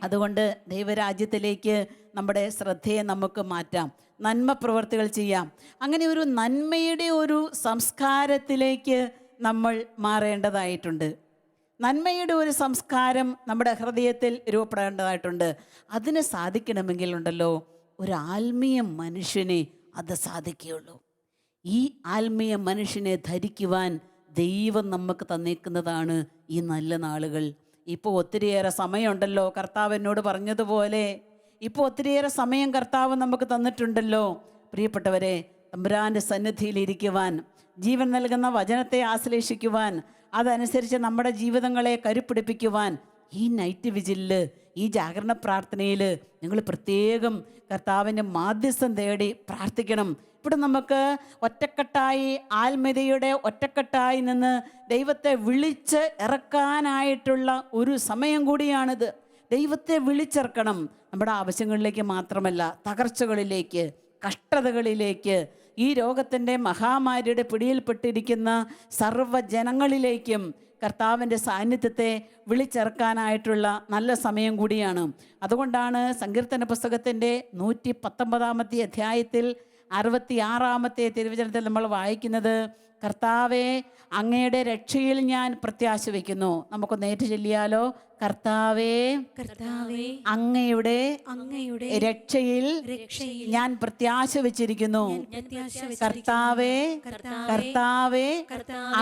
അതുകൊണ്ട് ദൈവരാജ്യത്തിലേക്ക് നമ്മുടെ ശ്രദ്ധയെ നമുക്ക് മാറ്റാം, നന്മ പ്രവർത്തികൾ ചെയ്യാം. അങ്ങനെ ഒരു നന്മയുടെ ഒരു സംസ്കാരത്തിലേക്ക് നമ്മൾ മാറേണ്ടതായിട്ടുണ്ട്. നന്മയുടെ ഒരു സംസ്കാരം നമ്മുടെ ഹൃദയത്തിൽ രൂപപ്പെടേണ്ടതായിട്ടുണ്ട്. അതിന് സാധിക്കണമെങ്കിൽ ഉണ്ടല്ലോ, ഒരു ആത്മീയ മനുഷ്യനെ അത് സാധിക്കുകയുള്ളൂ. ഈ ആത്മീയ മനുഷ്യനെ ധരിക്കുവാൻ ദൈവം നമുക്ക് തന്നേക്കുന്നതാണ് ഈ നല്ല നാളുകൾ. ഇപ്പോൾ ഒത്തിരിയേറെ സമയമുണ്ടല്ലോ. കർത്താവ് എന്നോട് പറഞ്ഞതുപോലെ ഇപ്പോൾ ഒത്തിരിയേറെ സമയം കർത്താവ് നമുക്ക് തന്നിട്ടുണ്ടല്ലോ. പ്രിയപ്പെട്ടവരെ, തമ്പുരാൻ്റെ സന്നിധിയിലിരിക്കുവാൻ, ജീവൻ നൽകുന്ന വചനത്തെ ആശ്ലേഷിക്കുവാൻ, അതനുസരിച്ച് നമ്മുടെ ജീവിതങ്ങളെ കരുപ്പിടിപ്പിക്കുവാൻ ഈ നൈറ്റ് വിജിലിൽ, ഈ ജാഗരണ പ്രാർത്ഥനയിൽ നിങ്ങൾ പ്രത്യേകം കർത്താവിൻ്റെ മാധ്യസ്ഥം തേടി പ്രാർത്ഥിക്കണം. ഇവിടെ നമുക്ക് ഒറ്റക്കെട്ടായി, ആത്മീയതയുടെ ഒറ്റക്കെട്ടായി നിന്ന് ദൈവത്തെ വിളിച്ച് ഇറക്കാനായിട്ടുള്ള ഒരു സമയം കൂടിയാണിത്. ദൈവത്തെ വിളിച്ചിറക്കണം. നമ്മുടെ ആവശ്യങ്ങളിലേക്ക് മാത്രമല്ല, തകർച്ചകളിലേക്ക്, കഷ്ടതകളിലേക്ക്, ഈ രോഗത്തിൻ്റെ മഹാമാരിയുടെ പിടിയിൽപ്പെട്ടിരിക്കുന്ന സർവ്വജനങ്ങളിലേക്കും കർത്താവിൻ്റെ സാന്നിധ്യത്തെ വിളിച്ചിറക്കാനായിട്ടുള്ള നല്ല സമയം കൂടിയാണ്. അതുകൊണ്ടാണ് സങ്കീർത്തന പുസ്തകത്തിൻ്റെ 119 അധ്യായത്തിൽ 66 തിരുവചനത്തിൽ നമ്മൾ വായിക്കുന്നത്, കർത്താവേ, അങ്ങയുടെ രക്ഷയിൽ ഞാൻ പ്രത്യാശ വയ്ക്കുന്നു. നമുക്കൊന്ന് ഏറ്റു ചൊല്ലിയാലോ? കർത്താവേ, അങ്ങയുടെ രക്ഷയിൽ ഞാൻ പ്രത്യാശ വെച്ചിരിക്കുന്നു. കർത്താവേ,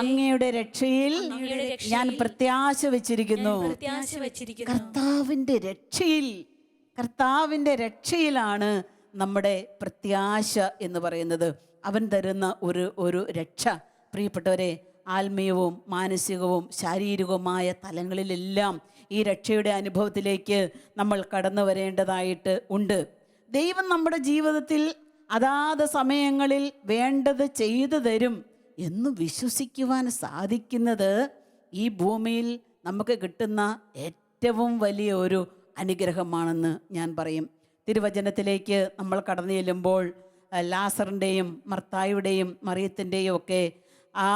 അങ്ങയുടെ രക്ഷയിൽ ഞാൻ പ്രത്യാശ വെച്ചിരിക്കുന്നു. കർത്താവിൻ്റെ രക്ഷയിലാണ് നമ്മുടെ പ്രത്യാശ എന്ന് പറയുന്നത്. അവൻ തരുന്ന ഒരു രക്ഷ. പ്രിയപ്പെട്ടവരെ, ആത്മീയവും മാനസികവും ശാരീരികവുമായ തലങ്ങളിലെല്ലാം ഈ രക്ഷയുടെ അനുഭവത്തിലേക്ക് നമ്മൾ കടന്നു വരേണ്ടതായിട്ട് ഉണ്ട്. ദൈവം നമ്മുടെ ജീവിതത്തിൽ അതാത് സമയങ്ങളിൽ വേണ്ടത് ചെയ്തു തരും എന്ന് വിശ്വസിക്കുവാൻ സാധിക്കുന്നത് ഈ ഭൂമിയിൽ നമുക്ക് കിട്ടുന്ന ഏറ്റവും വലിയ ഒരു അനുഗ്രഹമാണെന്ന് ഞാൻ പറയും. തിരുവചനത്തിലേക്ക് നമ്മൾ കടന്നു ചെല്ലുമ്പോൾ ലാസറിൻ്റെയും മർത്തായുടെയും മറിയത്തിൻ്റെയും ഒക്കെ ആ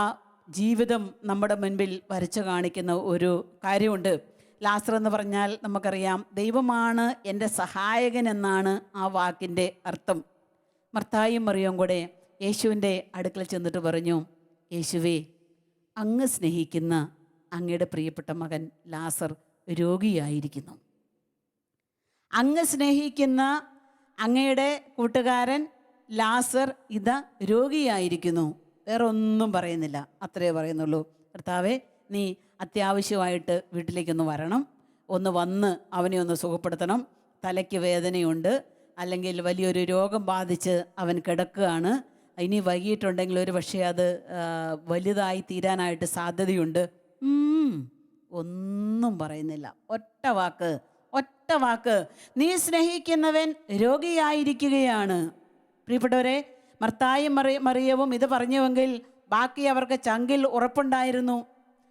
ജീവിതം നമ്മുടെ മുൻപിൽ വരച്ചു കാണിക്കുന്ന ഒരു കാര്യമുണ്ട്. ലാസർ എന്ന് പറഞ്ഞാൽ നമുക്കറിയാം, ദൈവമാണ് എൻ്റെ സഹായകൻ എന്നാണ് ആ വാക്കിൻ്റെ അർത്ഥം. മർത്തായും മറിയവും കൂടെ യേശുവിൻ്റെ അടുക്കൽ ചെന്നിട്ട് പറഞ്ഞു, യേശുവേ, അങ്ങ് സ്നേഹിക്കുന്ന അങ്ങയുടെ പ്രിയപ്പെട്ട മകൻ ലാസർ രോഗിയായിരിക്കുന്നു. അങ്ങ് സ്നേഹിക്കുന്ന അങ്ങയുടെ കൂട്ടുകാരൻ ലാസർ ഇതാ രോഗിയായിരിക്കുന്നു. വേറെ ഒന്നും പറയുന്നില്ല, അത്രേ പറയുന്നുള്ളൂ. കർത്താവേ, നീ അത്യാവശ്യമായിട്ട് വീട്ടിലേക്കൊന്ന് വരണം, ഒന്ന് വന്ന് അവനെ ഒന്ന് സുഖപ്പെടുത്തണം. തലയ്ക്ക് വേദനയുണ്ട്, അല്ലെങ്കിൽ വലിയൊരു രോഗം ബാധിച്ച് അവൻ കിടക്കുകയാണ്. ഇനി വൈകിട്ടുണ്ടെങ്കിൽ ഒരു പക്ഷേ അത് വലുതായി തീരാനായിട്ട് സാധ്യതയുണ്ട്. ഒന്നും പറയുന്നില്ല. ഒറ്റ വാക്ക്, നീ സ്നേഹിക്കുന്നവൻ രോഗിയായിരിക്കുകയാണ്. പ്രിയപ്പെട്ടവരെ, മർത്തായും മറിയവും ഇത് പറഞ്ഞുവെങ്കിൽ ബാക്കി അവർക്ക് ചങ്കിൽ ഉറപ്പുണ്ടായിരുന്നു,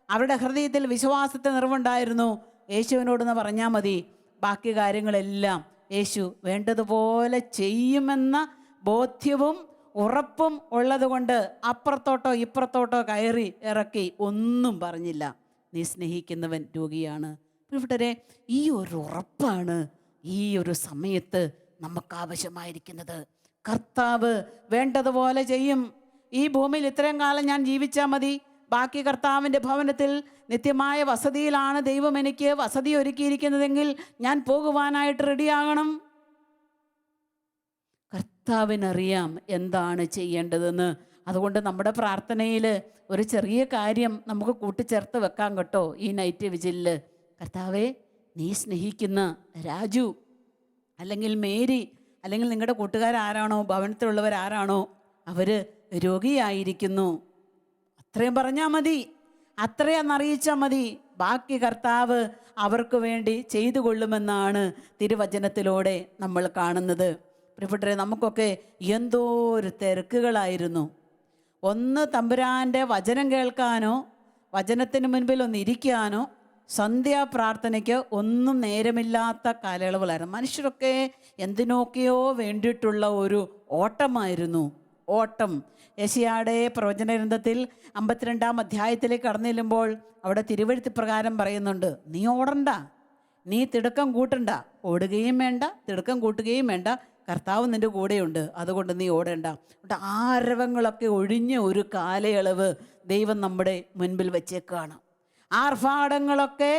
അവരുടെ ഹൃദയത്തിൽ വിശ്വാസത്തെ നിറവുണ്ടായിരുന്നു. യേശുവിനോടൊന്ന് പറഞ്ഞാൽ മതി, ബാക്കി കാര്യങ്ങളെല്ലാം യേശു വേണ്ടതുപോലെ ചെയ്യുമെന്ന ബോധ്യവും ഉറപ്പും ഉള്ളതുകൊണ്ട് അപ്പുറത്തോട്ടോ ഇപ്പുറത്തോട്ടോ കയറി ഇറക്കി ഒന്നും പറഞ്ഞില്ല. നീ സ്നേഹിക്കുന്നവൻ രോഗിയാണ്. പ്രിയപ്പെട്ടവരെ, ഈ ഒരു ഉറപ്പാണ് ഈ ഒരു സമയത്ത് നമുക്ക് ആവശ്യമായിരിക്കുന്നത്. കർത്താവ് വേണ്ടതുപോലെ ചെയ്യും. ഈ ഭൂമിയിൽ ഇത്രയും കാലം ഞാൻ ജീവിച്ചാൽ മതി, ബാക്കി കർത്താവിൻ്റെ ഭവനത്തിൽ നിത്യമായ വസതിയിലാണ് ദൈവം എനിക്ക് വസതി ഒരുക്കിയിരിക്കുന്നതെങ്കിൽ ഞാൻ പോകുവാനായിട്ട് റെഡിയാകണം. കർത്താവിനറിയാം എന്താണ് ചെയ്യേണ്ടതെന്ന്. അതുകൊണ്ട് നമ്മുടെ പ്രാർത്ഥനയിൽ ഒരു ചെറിയ കാര്യം നമുക്ക് കൂട്ടിച്ചേർത്ത് വെക്കാം കേട്ടോ. ഈ നൈറ്റ് വിജിലിൽ, കർത്താവേ, നീ സ്നേഹിക്കുന്ന രാജു അല്ലെങ്കിൽ മേരി അല്ലെങ്കിൽ നിങ്ങളുടെ കൂട്ടുകാരാരാണോ, ഭവനത്തിലുള്ളവരാരാണോ, അവർ രോഗിയായിരിക്കുന്നു. അത്രയും പറഞ്ഞാൽ മതി, അത്രയും അറിയിച്ചാൽ മതി. ബാക്കി കർത്താവ് അവർക്ക് വേണ്ടി ചെയ്തു കൊള്ളുമെന്നാണ് തിരുവചനത്തിലൂടെ നമ്മൾ കാണുന്നത്. പ്രിയപ്പെട്ടവരെ, നമുക്കൊക്കെ എന്തോ ഒരു തിരക്കുകളായിരുന്നു. ഒന്ന് തമ്പുരാൻ്റെ വചനം കേൾക്കാനോ വചനത്തിന് മുൻപിൽ ഒന്ന് ഇരിക്കാനോ സന്ധ്യാപ്രാർത്ഥനയ്ക്ക് ഒന്നും നേരമില്ലാത്ത കാലയളവിലായിരുന്നു. മനുഷ്യരൊക്കെ എന്തിനൊക്കെയോ വേണ്ടിയിട്ടുള്ള ഒരു ഓട്ടമായിരുന്നു. ഓട്ടം. യെശയ്യായുടെ പ്രവചന ഗ്രന്ഥത്തിൽ 52-ാം അധ്യായത്തിലേക്ക് കടന്നു ചെല്ലുമ്പോൾ അവിടെ തിരുവെഴുത്ത് പ്രകാരം പറയുന്നുണ്ട്, നീ ഓടണ്ട, നീ തിടുക്കം കൂട്ടണ്ട, ഓടുകയും വേണ്ട തിടുക്കം കൂട്ടുകയും വേണ്ട, കർത്താവ് നിൻ്റെ കൂടെയുണ്ട്, അതുകൊണ്ട് നീ ഓടേണ്ട. ആരവങ്ങളൊക്കെ ഒഴിഞ്ഞ ഒരു കാലയളവ് ദൈവം നമ്മുടെ മുൻപിൽ വെച്ചേക്കുകയാണ്. ആർഭാടങ്ങളൊക്കെ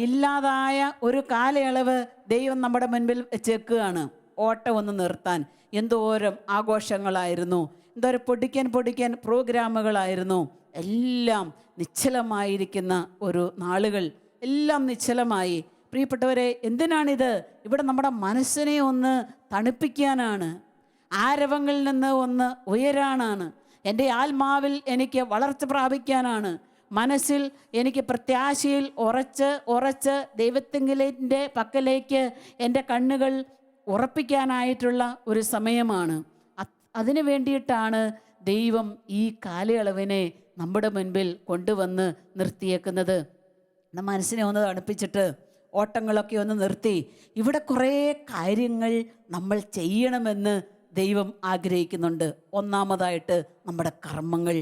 ഇല്ലാതായ ഒരു കാലയളവ് ദൈവം നമ്മുടെ മുൻപിൽ വെച്ചേക്കുകയാണ്. ഓട്ടം ഒന്ന് നിർത്താൻ എന്തോരം ആഘോഷങ്ങളായിരുന്നു, എന്തോരം പൊടിക്കാൻ പ്രോഗ്രാമുകളായിരുന്നു. എല്ലാം നിശ്ചലമായിരിക്കുന്ന ഒരു നാളുകൾ, എല്ലാം നിശ്ചലമായി. പ്രിയപ്പെട്ടവരെ, എന്തിനാണിത്? ഇവിടെ നമ്മുടെ മനസ്സിനെ ഒന്ന് തണുപ്പിക്കാനാണ്, ആരവങ്ങളിൽ നിന്ന് ഒന്ന് ഉയരാനാണ്, എൻ്റെ ആത്മാവിൽ എനിക്ക് വളർച്ച പ്രാപിക്കാനാണ്, മനസ്സിൽ എനിക്ക് പ്രത്യാശയിൽ ഉറച്ച് ദൈവത്തിൻ്റെ പക്കലേക്ക് എൻ്റെ കണ്ണുകൾ ഉറപ്പിക്കാനായിട്ടുള്ള ഒരു സമയമാണ്. അതിനു വേണ്ടിയിട്ടാണ് ദൈവം ഈ കാലയളവിനെ നമ്മുടെ മുൻപിൽ കൊണ്ടുവന്ന് നിർത്തിയേക്കുന്നത്. മനസ്സിനെ ഒന്ന് തണുപ്പിച്ചിട്ട് ഓട്ടങ്ങളൊക്കെ ഒന്ന് നിർത്തി ഇവിടെ കുറേ കാര്യങ്ങൾ നമ്മൾ ചെയ്യണമെന്ന് ദൈവം ആഗ്രഹിക്കുന്നുണ്ട്. ഒന്നാമതായിട്ട് നമ്മുടെ കർമ്മങ്ങൾ,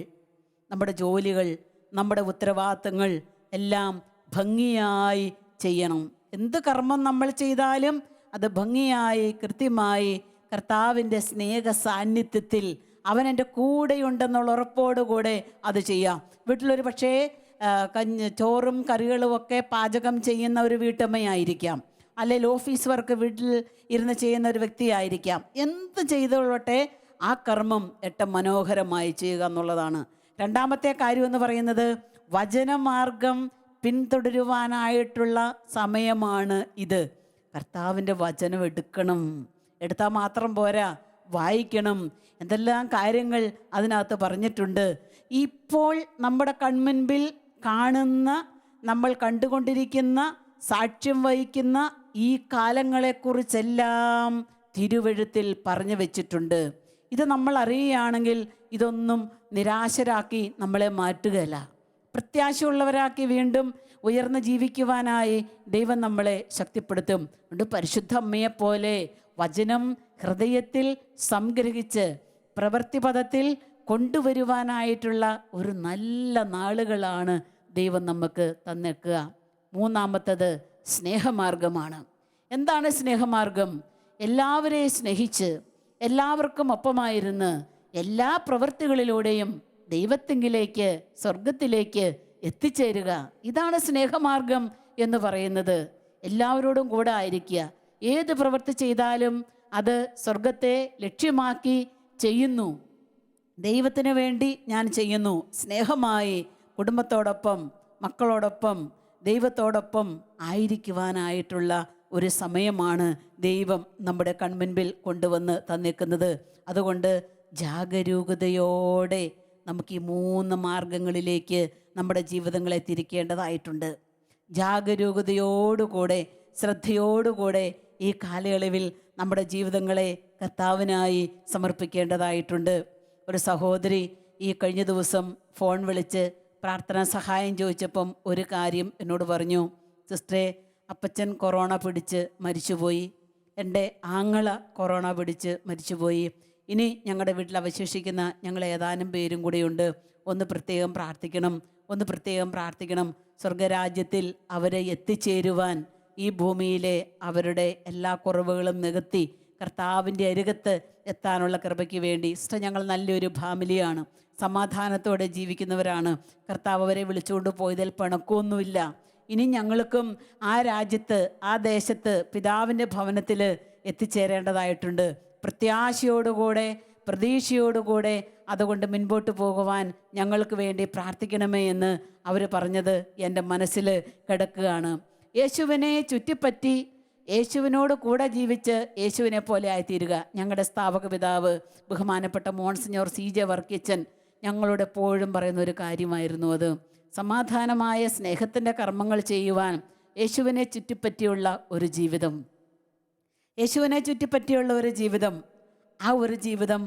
നമ്മുടെ ജോലികൾ, നമ്മുടെ ഉത്തരവാദിത്തങ്ങൾ എല്ലാം ഭംഗിയായി ചെയ്യണം. എന്ത് കർമ്മം നമ്മൾ ചെയ്താലും അത് ഭംഗിയായി കൃത്യമായി കർത്താവിൻ്റെ സ്നേഹ സാന്നിധ്യത്തിൽ അവൻ എൻ്റെ കൂടെയുണ്ടെന്നുള്ള ഉറപ്പോടുകൂടെ അത് ചെയ്യാം. വീട്ടിലൊരു പക്ഷേ ചോറും കറികളും ഒക്കെ പാചകം ചെയ്യുന്ന ഒരു വീട്ടമ്മയായിരിക്കാം, അല്ലെങ്കിൽ ഓഫീസ് വർക്ക് വീട്ടിൽ ഇരുന്ന് ചെയ്യുന്ന ഒരു വ്യക്തിയായിരിക്കാം. എന്ത് ചെയ്തോളട്ടെ ആ കർമ്മം ഏറ്റവും മനോഹരമായി ചെയ്യുക എന്നുള്ളതാണ്. രണ്ടാമത്തെ കാര്യം എന്ന് പറയുന്നത് വചനമാർഗം പിന്തുടരുവാനായിട്ടുള്ള സമയമാണ് ഇത്. കർത്താവിൻ്റെ വചനം എടുത്താൽ മാത്രം പോരാ, വായിക്കണം. എന്തെല്ലാം കാര്യങ്ങൾ അതിനകത്ത് പറഞ്ഞിട്ടുണ്ട്. ഇപ്പോൾ നമ്മുടെ കൺമുൻപിൽ കാണുന്ന, നമ്മൾ കണ്ടുകൊണ്ടിരിക്കുന്ന, സാക്ഷ്യം വഹിക്കുന്ന ഈ കാലങ്ങളെക്കുറിച്ചെല്ലാം തിരുവെഴുത്തിൽ പറഞ്ഞു വെച്ചിട്ടുണ്ട്. ഇത് നമ്മൾ അറിയുകയാണെങ്കിൽ ഇതൊന്നും നിരാശരാക്കി നമ്മളെ മാറ്റുകയല്ല, പ്രത്യാശയുള്ളവരാക്കി വീണ്ടും ഉയർന്ന് ജീവിക്കുവാനായി ദൈവം നമ്മളെ ശക്തിപ്പെടുത്തും. അതുകൊണ്ട് പരിശുദ്ധ അമ്മയെപ്പോലെ വചനം ഹൃദയത്തിൽ സംഗ്രഹിച്ച് പ്രവൃത്തിപഥത്തിൽ കൊണ്ടുവരുവാനായിട്ടുള്ള ഒരു നല്ല നാളുകളാണ് ദൈവം നമുക്ക് തന്നേക്കുക. മൂന്നാമത്തത് സ്നേഹമാർഗമാണ്. എന്താണ് സ്നേഹമാർഗം? എല്ലാവരെയും സ്നേഹിച്ച് എല്ലാവർക്കും ഒപ്പമായിരുന്ന് എല്ലാ പ്രവൃത്തികളിലൂടെയും ദൈവത്തിങ്കിലേക്ക്, സ്വർഗത്തിലേക്ക് എത്തിച്ചേരുക. ഇതാണ് സ്നേഹമാർഗം എന്ന് പറയുന്നത്. എല്ലാവരോടും കൂടെ ആയിരിക്കുക. ഏത് പ്രവൃത്തി ചെയ്താലും അത് സ്വർഗത്തെ ലക്ഷ്യമാക്കി ചെയ്യുന്നു. ദൈവത്തിന് വേണ്ടി ഞാൻ ചെയ്യുന്നു, സ്നേഹമായി കുടുംബത്തോടൊപ്പം, മക്കളോടൊപ്പം, ദൈവത്തോടൊപ്പം ആയിരിക്കുവാനായിട്ടുള്ള ഒരു സമയമാണ് ദൈവം നമ്മുടെ കൺമുൻപിൽ കൊണ്ടുവന്ന് തന്നേക്കുന്നത്. അതുകൊണ്ട് ജാഗരൂകതയോടെ നമുക്ക് ഈ 3 മാർഗങ്ങളിലേക്ക് നമ്മുടെ ജീവിതങ്ങളെ തിരിക്കേണ്ടതായിട്ടുണ്ട്. ജാഗരൂകതയോടുകൂടെ, ശ്രദ്ധയോടുകൂടെ ഈ കാലയളവിൽ നമ്മുടെ ജീവിതങ്ങളെ കർത്താവിനായി സമർപ്പിക്കേണ്ടതായിട്ടുണ്ട്. ഒരു സഹോദരി ഈ കഴിഞ്ഞ ദിവസം ഫോൺ വിളിച്ച് പ്രാർത്ഥനാ സഹായം ചോദിച്ചപ്പം ഒരു കാര്യം എന്നോട് പറഞ്ഞു. സിസ്റ്ററെ, അപ്പച്ചൻ കൊറോണ പിടിച്ച് മരിച്ചുപോയി, എൻ്റെ ആങ്ങള കൊറോണ പിടിച്ച് മരിച്ചുപോയി, ഇനി ഞങ്ങളുടെ വീട്ടിൽ അവശേഷിക്കുന്ന ഞങ്ങൾ ഏതാനും പേരും കൂടെയുണ്ട്, ഒന്ന് പ്രത്യേകം പ്രാർത്ഥിക്കണം. സ്വർഗരാജ്യത്തിൽ അവരെ എത്തിച്ചേരുവാൻ, ഈ ഭൂമിയിലെ അവരുടെ എല്ലാ കുറവുകളും നികത്തി കർത്താവിൻ്റെ അരികത്ത് എത്താനുള്ള കൃപയ്ക്ക് വേണ്ടി. ഞങ്ങൾ നല്ലൊരു ഫാമിലിയാണ്, സമാധാനത്തോടെ ജീവിക്കുന്നവരാണ്. കർത്താവ് അവരെ വിളിച്ചുകൊണ്ട് പോയതിൽ പിണക്കമൊന്നുമില്ല. ഇനി ഞങ്ങൾക്കും ആ രാജ്യത്ത്, ആ ദേശത്ത്, പിതാവിൻ്റെ ഭവനത്തിൽ എത്തിച്ചേരേണ്ടതായിട്ടുണ്ട്. പ്രത്യാശയോടുകൂടെ, പ്രതീക്ഷയോടുകൂടെ അതുകൊണ്ട് മുൻപോട്ട് പോകുവാൻ ഞങ്ങൾക്ക് വേണ്ടി പ്രാർത്ഥിക്കണമേ എന്ന് അവർ പറഞ്ഞത് എൻ്റെ മനസ്സിൽ കിടക്കുകയാണ്. യേശുവിനെ ചുറ്റിപ്പറ്റി യേശുവിനോട് കൂടെ ജീവിച്ച് യേശുവിനെ പോലെ ആയിത്തീരുക. ഞങ്ങളുടെ സ്ഥാപക പിതാവ് ബഹുമാനപ്പെട്ട മോൺസിഞ്ഞോർ CJ വർക്കിച്ചൻ ഞങ്ങളോട് എപ്പോഴും പറയുന്ന ഒരു കാര്യമായിരുന്നു അത്. സമാധാനമായ സ്നേഹത്തിൻ്റെ കർമ്മങ്ങൾ ചെയ്യുവാൻ യേശുവിനെ ചുറ്റിപ്പറ്റിയുള്ള ഒരു ജീവിതം, ആ ഒരു ജീവിതം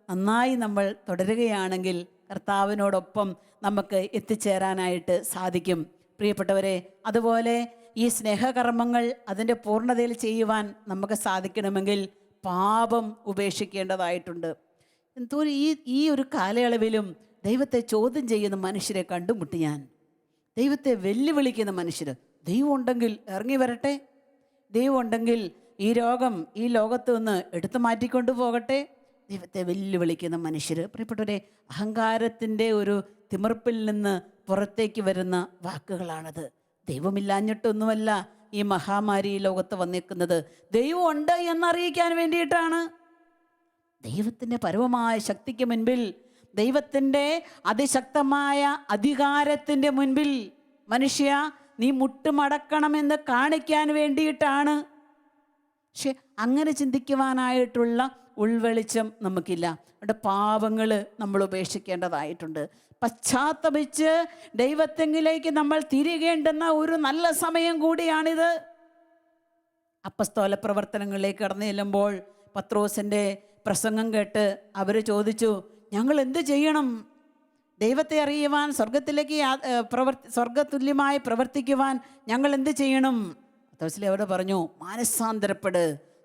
നന്നായി നമ്മൾ തുടരുകയാണെങ്കിൽ കർത്താവിനോടൊപ്പം നമുക്ക് എത്തിച്ചേരാനായിട്ട് സാധിക്കും. പ്രിയപ്പെട്ടവരെ, അതുപോലെ ഈ സ്നേഹകർമ്മങ്ങൾ അതിൻ്റെ പൂർണ്ണതയിൽ ചെയ്യുവാൻ നമുക്ക് സാധിക്കണമെങ്കിൽ പാപം ഉപേക്ഷിക്കേണ്ടതായിട്ടുണ്ട്. എന്തോ ഈ ഒരു കാലയളവിലും ദൈവത്തെ ചോദ്യം ചെയ്യുന്ന മനുഷ്യരെ കണ്ടുമുട്ടി ഞാൻ. ദൈവത്തെ വെല്ലുവിളിക്കുന്ന മനുഷ്യർ, ദൈവം ഉണ്ടെങ്കിൽ ഇറങ്ങി വരട്ടെ, ദൈവം ഉണ്ടെങ്കിൽ ഈ രോഗം ഈ ലോകത്ത് നിന്ന് എടുത്തു മാറ്റിക്കൊണ്ടു പോകട്ടെ, ദൈവത്തെ വെല്ലുവിളിക്കുന്ന മനുഷ്യർ. പ്രിയപ്പെട്ടവരെ, അഹങ്കാരത്തിൻ്റെ ഒരു തിമിർപ്പിൽ നിന്ന് പുറത്തേക്ക് വരുന്ന വാക്കുകളാണത്. ദൈവമില്ലാഞ്ഞിട്ടൊന്നുമല്ല ഈ മഹാമാരി ഈ ലോകത്ത് വന്നിരിക്കുന്നത്, ദൈവം ഉണ്ട് എന്നറിയിക്കാൻ വേണ്ടിയിട്ടാണ്. ദൈവത്തിൻ്റെ പരമമായ ശക്തിക്ക് മുൻപിൽ, ദൈവത്തിൻ്റെ അതിശക്തമായ അധികാരത്തിൻ്റെ മുൻപിൽ മനുഷ്യ നീ മുട്ടുമടക്കണമെന്ന് കാണിക്കാൻ വേണ്ടിയിട്ടാണ്. പക്ഷെ അങ്ങനെ ചിന്തിക്കുവാനായിട്ടുള്ള ഉൾവെളിച്ചം നമുക്കില്ല. അവിടെ പാവങ്ങൾ നമ്മൾ ഉപേക്ഷിക്കേണ്ടതായിട്ടുണ്ട്. പശ്ചാത്തപിച്ച് ദൈവത്തെങ്കിലേക്ക് നമ്മൾ തിരികേണ്ടുന്ന ഒരു നല്ല സമയം കൂടിയാണിത്. അപ്പസ്തോല പ്രവർത്തനങ്ങളിലേക്ക് കടന്നു ചെല്ലുമ്പോൾ പത്രോസിൻ്റെ പ്രസംഗം കേട്ട് അവർ ചോദിച്ചു, ഞങ്ങൾ എന്ത് ചെയ്യണം? ദൈവത്തെ അറിയുവാൻ, സ്വർഗത്തിലേക്ക് സ്വർഗതുല്യമായി പ്രവർത്തിക്കുവാൻ ഞങ്ങൾ എന്ത് ചെയ്യണം? പത്രോസിലെ അവരോട് പറഞ്ഞു, മാനസാന്തരപ്പെട്,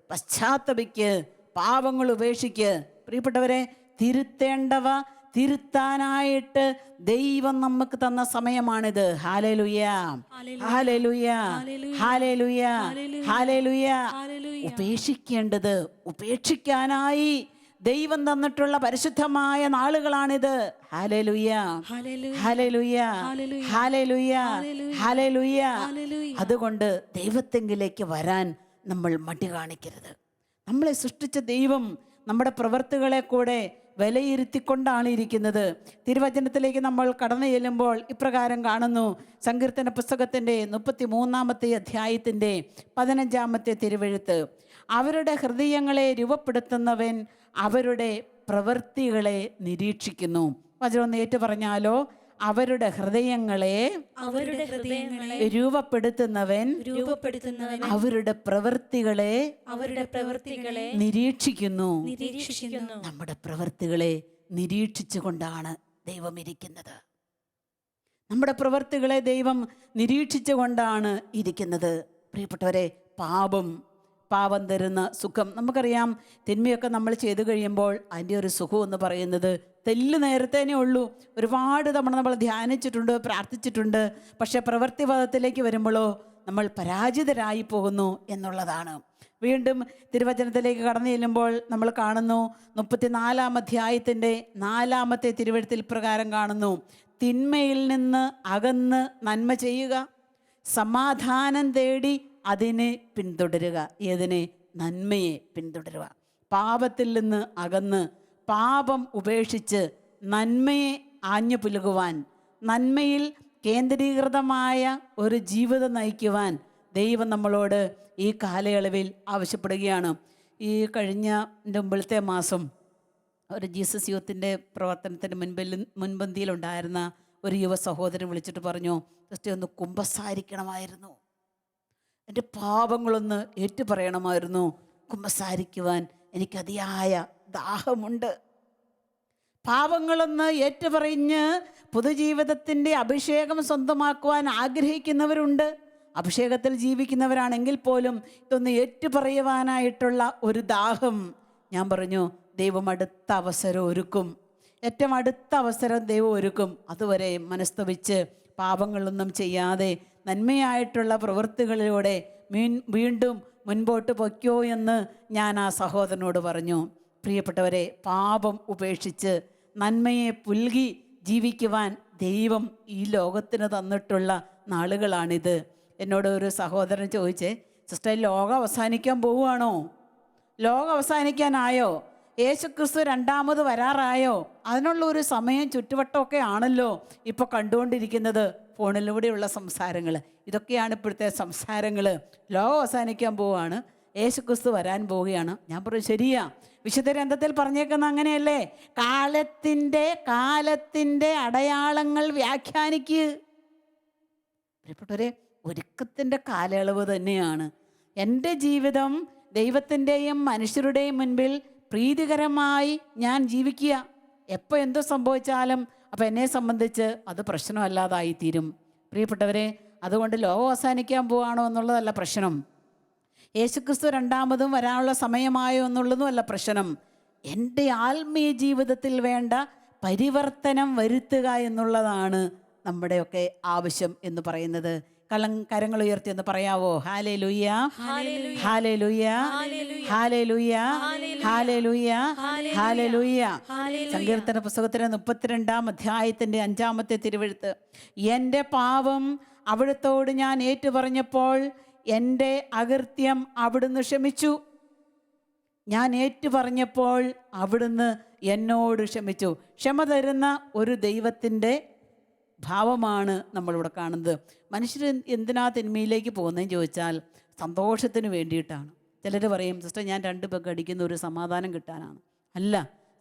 പശ്ചാത്തപിക്ക്, പാപങ്ങൾ ഉപേക്ഷിക്ക്. പ്രിയപ്പെട്ടവരെ, തിരുത്തേണ്ടവ തിരുത്താനായിട്ട് ദൈവം നമുക്ക് തന്ന സമയമാണിത്. ഹല്ലേലൂയ, ഹല്ലേലൂയ, ഹല്ലേലൂയ, ഹല്ലേലൂയ. ഉപേക്ഷിക്കേണ്ടത് ഉപേക്ഷിക്കാനായി ദൈവം തന്നിട്ടുള്ള പരിശുദ്ധമായ നാളുകളാണിത്. ഹല്ലേലൂയ, ഹല്ലേലൂയ, ഹല്ലേലൂയ, ഹല്ലേലൂയ. അതുകൊണ്ട് ദൈവത്തെങ്കിലേക്ക് വരാൻ നമ്മൾ മടി കാണിക്കരുത്. നമ്മളെ സൃഷ്ടിച്ച ദൈവം നമ്മുടെ പ്രവൃത്തികളെ കൂടെ വിലയിരുത്തിക്കൊണ്ടാണ് ഇരിക്കുന്നത്. തിരുവചനത്തിലേക്ക് നമ്മൾ കടന്നു ചെല്ലുമ്പോൾ ഇപ്രകാരം കാണുന്നു. സങ്കീർത്തന പുസ്തകത്തിൻ്റെ 33-ാമത്തെ അധ്യായത്തിൻ്റെ 15-ാമത്തെ തിരുവെഴുത്ത്, അവരുടെ ഹൃദയങ്ങളെ രൂപപ്പെടുത്തുന്നവൻ അവരുടെ പ്രവൃത്തികളെ നിരീക്ഷിക്കുന്നു. വചനം ഏറ്റു പറഞ്ഞാലോ, അവരുടെ ഹൃദയങ്ങളെ രൂപപ്പെടുത്തുന്നവൻ അവരുടെ പ്രവൃത്തികളെ നിരീക്ഷിക്കുന്നു. നമ്മുടെ പ്രവൃത്തികളെ നിരീക്ഷിച്ചുകൊണ്ടാണ് ദൈവം ഇരിക്കുന്നത്. നമ്മുടെ പ്രവൃത്തികളെ ദൈവം നിരീക്ഷിച്ചുകൊണ്ടാണ് ഇരിക്കുന്നത്. പ്രിയപ്പെട്ടവരെ, പാപം തരുന്ന സുഖം നമുക്കറിയാം. തിന്മയൊക്കെ നമ്മൾ ചെയ്തു കഴിയുമ്പോൾ അതിൻ്റെ ഒരു സുഖം എന്ന് പറയുന്നത് തെല്ല് നേരത്തേനേ ഉള്ളൂ. ഒരുപാട് തവണ നമ്മൾ ധ്യാനിച്ചിട്ടുണ്ട്, പ്രാർത്ഥിച്ചിട്ടുണ്ട്. പക്ഷേ പ്രവൃത്തിപഥത്തിലേക്ക് വരുമ്പോഴോ നമ്മൾ പരാജിതരായി പോകുന്നു എന്നുള്ളതാണ്. വീണ്ടും തിരുവചനത്തിലേക്ക് കടന്നു ചെല്ലുമ്പോൾ നമ്മൾ കാണുന്നു, 34-ാം അധ്യായത്തിൻ്റെ 4-ാമത്തെ തിരുവെഴുത്തിൽ പ്രകാരം കാണുന്നു, തിന്മയിൽ നിന്ന് അകന്ന് നന്മ ചെയ്യുക, സമാധാനം തേടി അതിനെ പിന്തുടരുക. ഏതിനെ? നന്മയെ പിന്തുടരുക. പാപത്തിൽ നിന്ന് അകന്ന് പാപം ഉപേക്ഷിച്ച് നന്മയെ ആഞ്ഞു പുലുകുവാൻ, നന്മയിൽ കേന്ദ്രീകൃതമായ ഒരു ജീവിതം നയിക്കുവാൻ ദൈവം നമ്മളോട് ഈ കാലയളവിൽ ആവശ്യപ്പെടുകയാണ്. ഈ കഴിഞ്ഞ മുമ്പിലത്തെ മാസം ഒരു ജീസസ് യൂത്തിൻ്റെ പ്രവർത്തനത്തിന് മുൻപന്തിയിലുണ്ടായിരുന്ന ഒരു യുവ സഹോദരൻ വിളിച്ചിട്ട് പറഞ്ഞു, ജസ്റ്റ് ഒന്ന് കുമ്പസാരിക്കണമായിരുന്നു, എൻ്റെ പാപങ്ങളൊന്ന് ഏറ്റുപറയണമായിരുന്നു, കുമ്പസാരിക്കുവാൻ എനിക്ക് അതിയായ ദാഹമുണ്ട്. പാപങ്ങളൊന്ന് ഏറ്റുപറഞ്ഞ് പൊതുജീവിതത്തിൻ്റെ അഭിഷേകം സ്വന്തമാക്കുവാൻ ആഗ്രഹിക്കുന്നവരുണ്ട്. അഭിഷേകത്തിൽ ജീവിക്കുന്നവരാണെങ്കിൽ പോലും ഇതൊന്ന് ഏറ്റുപറയുവാനായിട്ടുള്ള ഒരു ദാഹം. ഞാൻ പറഞ്ഞു, ദൈവം അടുത്ത അവസരം ഒരുക്കും, ഏറ്റവും അടുത്ത അവസരം ദൈവം ഒരുക്കും. അതുവരെ മനസ്തപിച്ച് പാപങ്ങളൊന്നും ചെയ്യാതെ നന്മയായിട്ടുള്ള പ്രവൃത്തികളിലൂടെ വീണ്ടും മുൻപോട്ട് പൊയ്ക്കോ എന്ന് ഞാൻ ആ സഹോദരനോട് പറഞ്ഞു. പ്രിയപ്പെട്ടവരെ, പാപം ഉപേക്ഷിച്ച് നന്മയെ പുൽകി ജീവിക്കുവാൻ ദൈവം ഈ ലോകത്തിന് തന്നിട്ടുള്ള നാളുകളാണിത്. എന്നോട് ഒരു സഹോദരൻ ചോദിച്ചേ, സിസ്റ്റർ, ലോകം അവസാനിക്കാൻ പോവുകയാണോ? ലോകം അവസാനിക്കാനായോ? യേശുക്രിസ്തു രണ്ടാമത് വരാറായോ? അതിനുള്ള ഒരു സമയം ചുറ്റുവട്ടമൊക്കെ ആണല്ലോ ഇപ്പോൾ കണ്ടുകൊണ്ടിരിക്കുന്നത്. ഫോണിലൂടെയുള്ള സംസാരങ്ങൾ, ഇതൊക്കെയാണ് ഇപ്പോഴത്തെ സംസാരങ്ങൾ. ലോകം അവസാനിക്കാൻ പോവുകയാണ്, യേശുക്രിസ്തു വരാൻ പോവുകയാണ്. ഞാൻ പറഞ്ഞു, ശരിയാ, വിശുദ്ധ ഗ്രന്ഥത്തിൽ പറഞ്ഞേക്കുന്ന അങ്ങനെയല്ലേ? കാലത്തിൻ്റെ അടയാളങ്ങൾ വ്യാഖ്യാനിക്കുക. പ്രിയപ്പെട്ടവരെ, ഒരുക്കത്തിൻ്റെ കാലയളവ് തന്നെയാണ്. എൻ്റെ ജീവിതം ദൈവത്തിൻ്റെയും മനുഷ്യരുടെയും മുൻപിൽ പ്രീതികരമായി ഞാൻ ജീവിക്കുക. എപ്പോൾ എന്തു സംഭവിച്ചാലും അപ്പോൾ എന്നെ സംബന്ധിച്ച് അത് പ്രശ്നമല്ലാതായിത്തീരും. പ്രിയപ്പെട്ടവരെ, അതുകൊണ്ട് ലോകം അവസാനിക്കാൻ പോവാണോ എന്നുള്ളതല്ല പ്രശ്നം. യേശുക്രിസ്തു രണ്ടാമതും വരാനുള്ള സമയമായോ എന്നുള്ളതുമല്ല പ്രശ്നം. എൻ്റെ ആത്മീയ ജീവിതത്തിൽ വേണ്ട പരിവർത്തനം വരുത്തുക എന്നുള്ളതാണ് നമ്മുടെയൊക്കെ ആവശ്യം എന്ന് പറയുന്നത്. കരങ്ങൾ ഉയർത്തി എന്ന് പറയാവോ? ഹല്ലേലൂയ, ഹല്ലേലൂയ, ഹല്ലേലൂയ, ഹല്ലേലൂയ, ഹല്ലേലൂയ. സങ്കീർത്തന പുസ്തകത്തിലെ 32-ാം അധ്യായത്തിൻ്റെ 5-ാമത്തെ തിരുവെഴുത്ത്, എൻ്റെ പാപം അവിടുത്തോട് ഞാൻ ഏറ്റുപറഞ്ഞപ്പോൾ എൻ്റെ അകൃത്യം അവിടുന്ന് ക്ഷമിച്ചു. ഞാൻ ഏറ്റുപറഞ്ഞപ്പോൾ അവിടുന്ന് എന്നോട് ക്ഷമിച്ചു. ക്ഷമ തരുന്ന ഒരു ദൈവത്തിൻ്റെ ഭാവമാണ് നമ്മളിവിടെ കാണുന്നത്. മനുഷ്യർ എന്തിനാ തിന്മയിലേക്ക് പോകുന്നതെന്ന് ചോദിച്ചാൽ സന്തോഷത്തിന് വേണ്ടിയിട്ടാണ്. ചിലർ പറയും, സിസ്റ്റർ, ഞാൻ 2 പെഗ് അടിക്കുന്ന ഒരു സമാധാനം കിട്ടാനാണ്. അല്ല,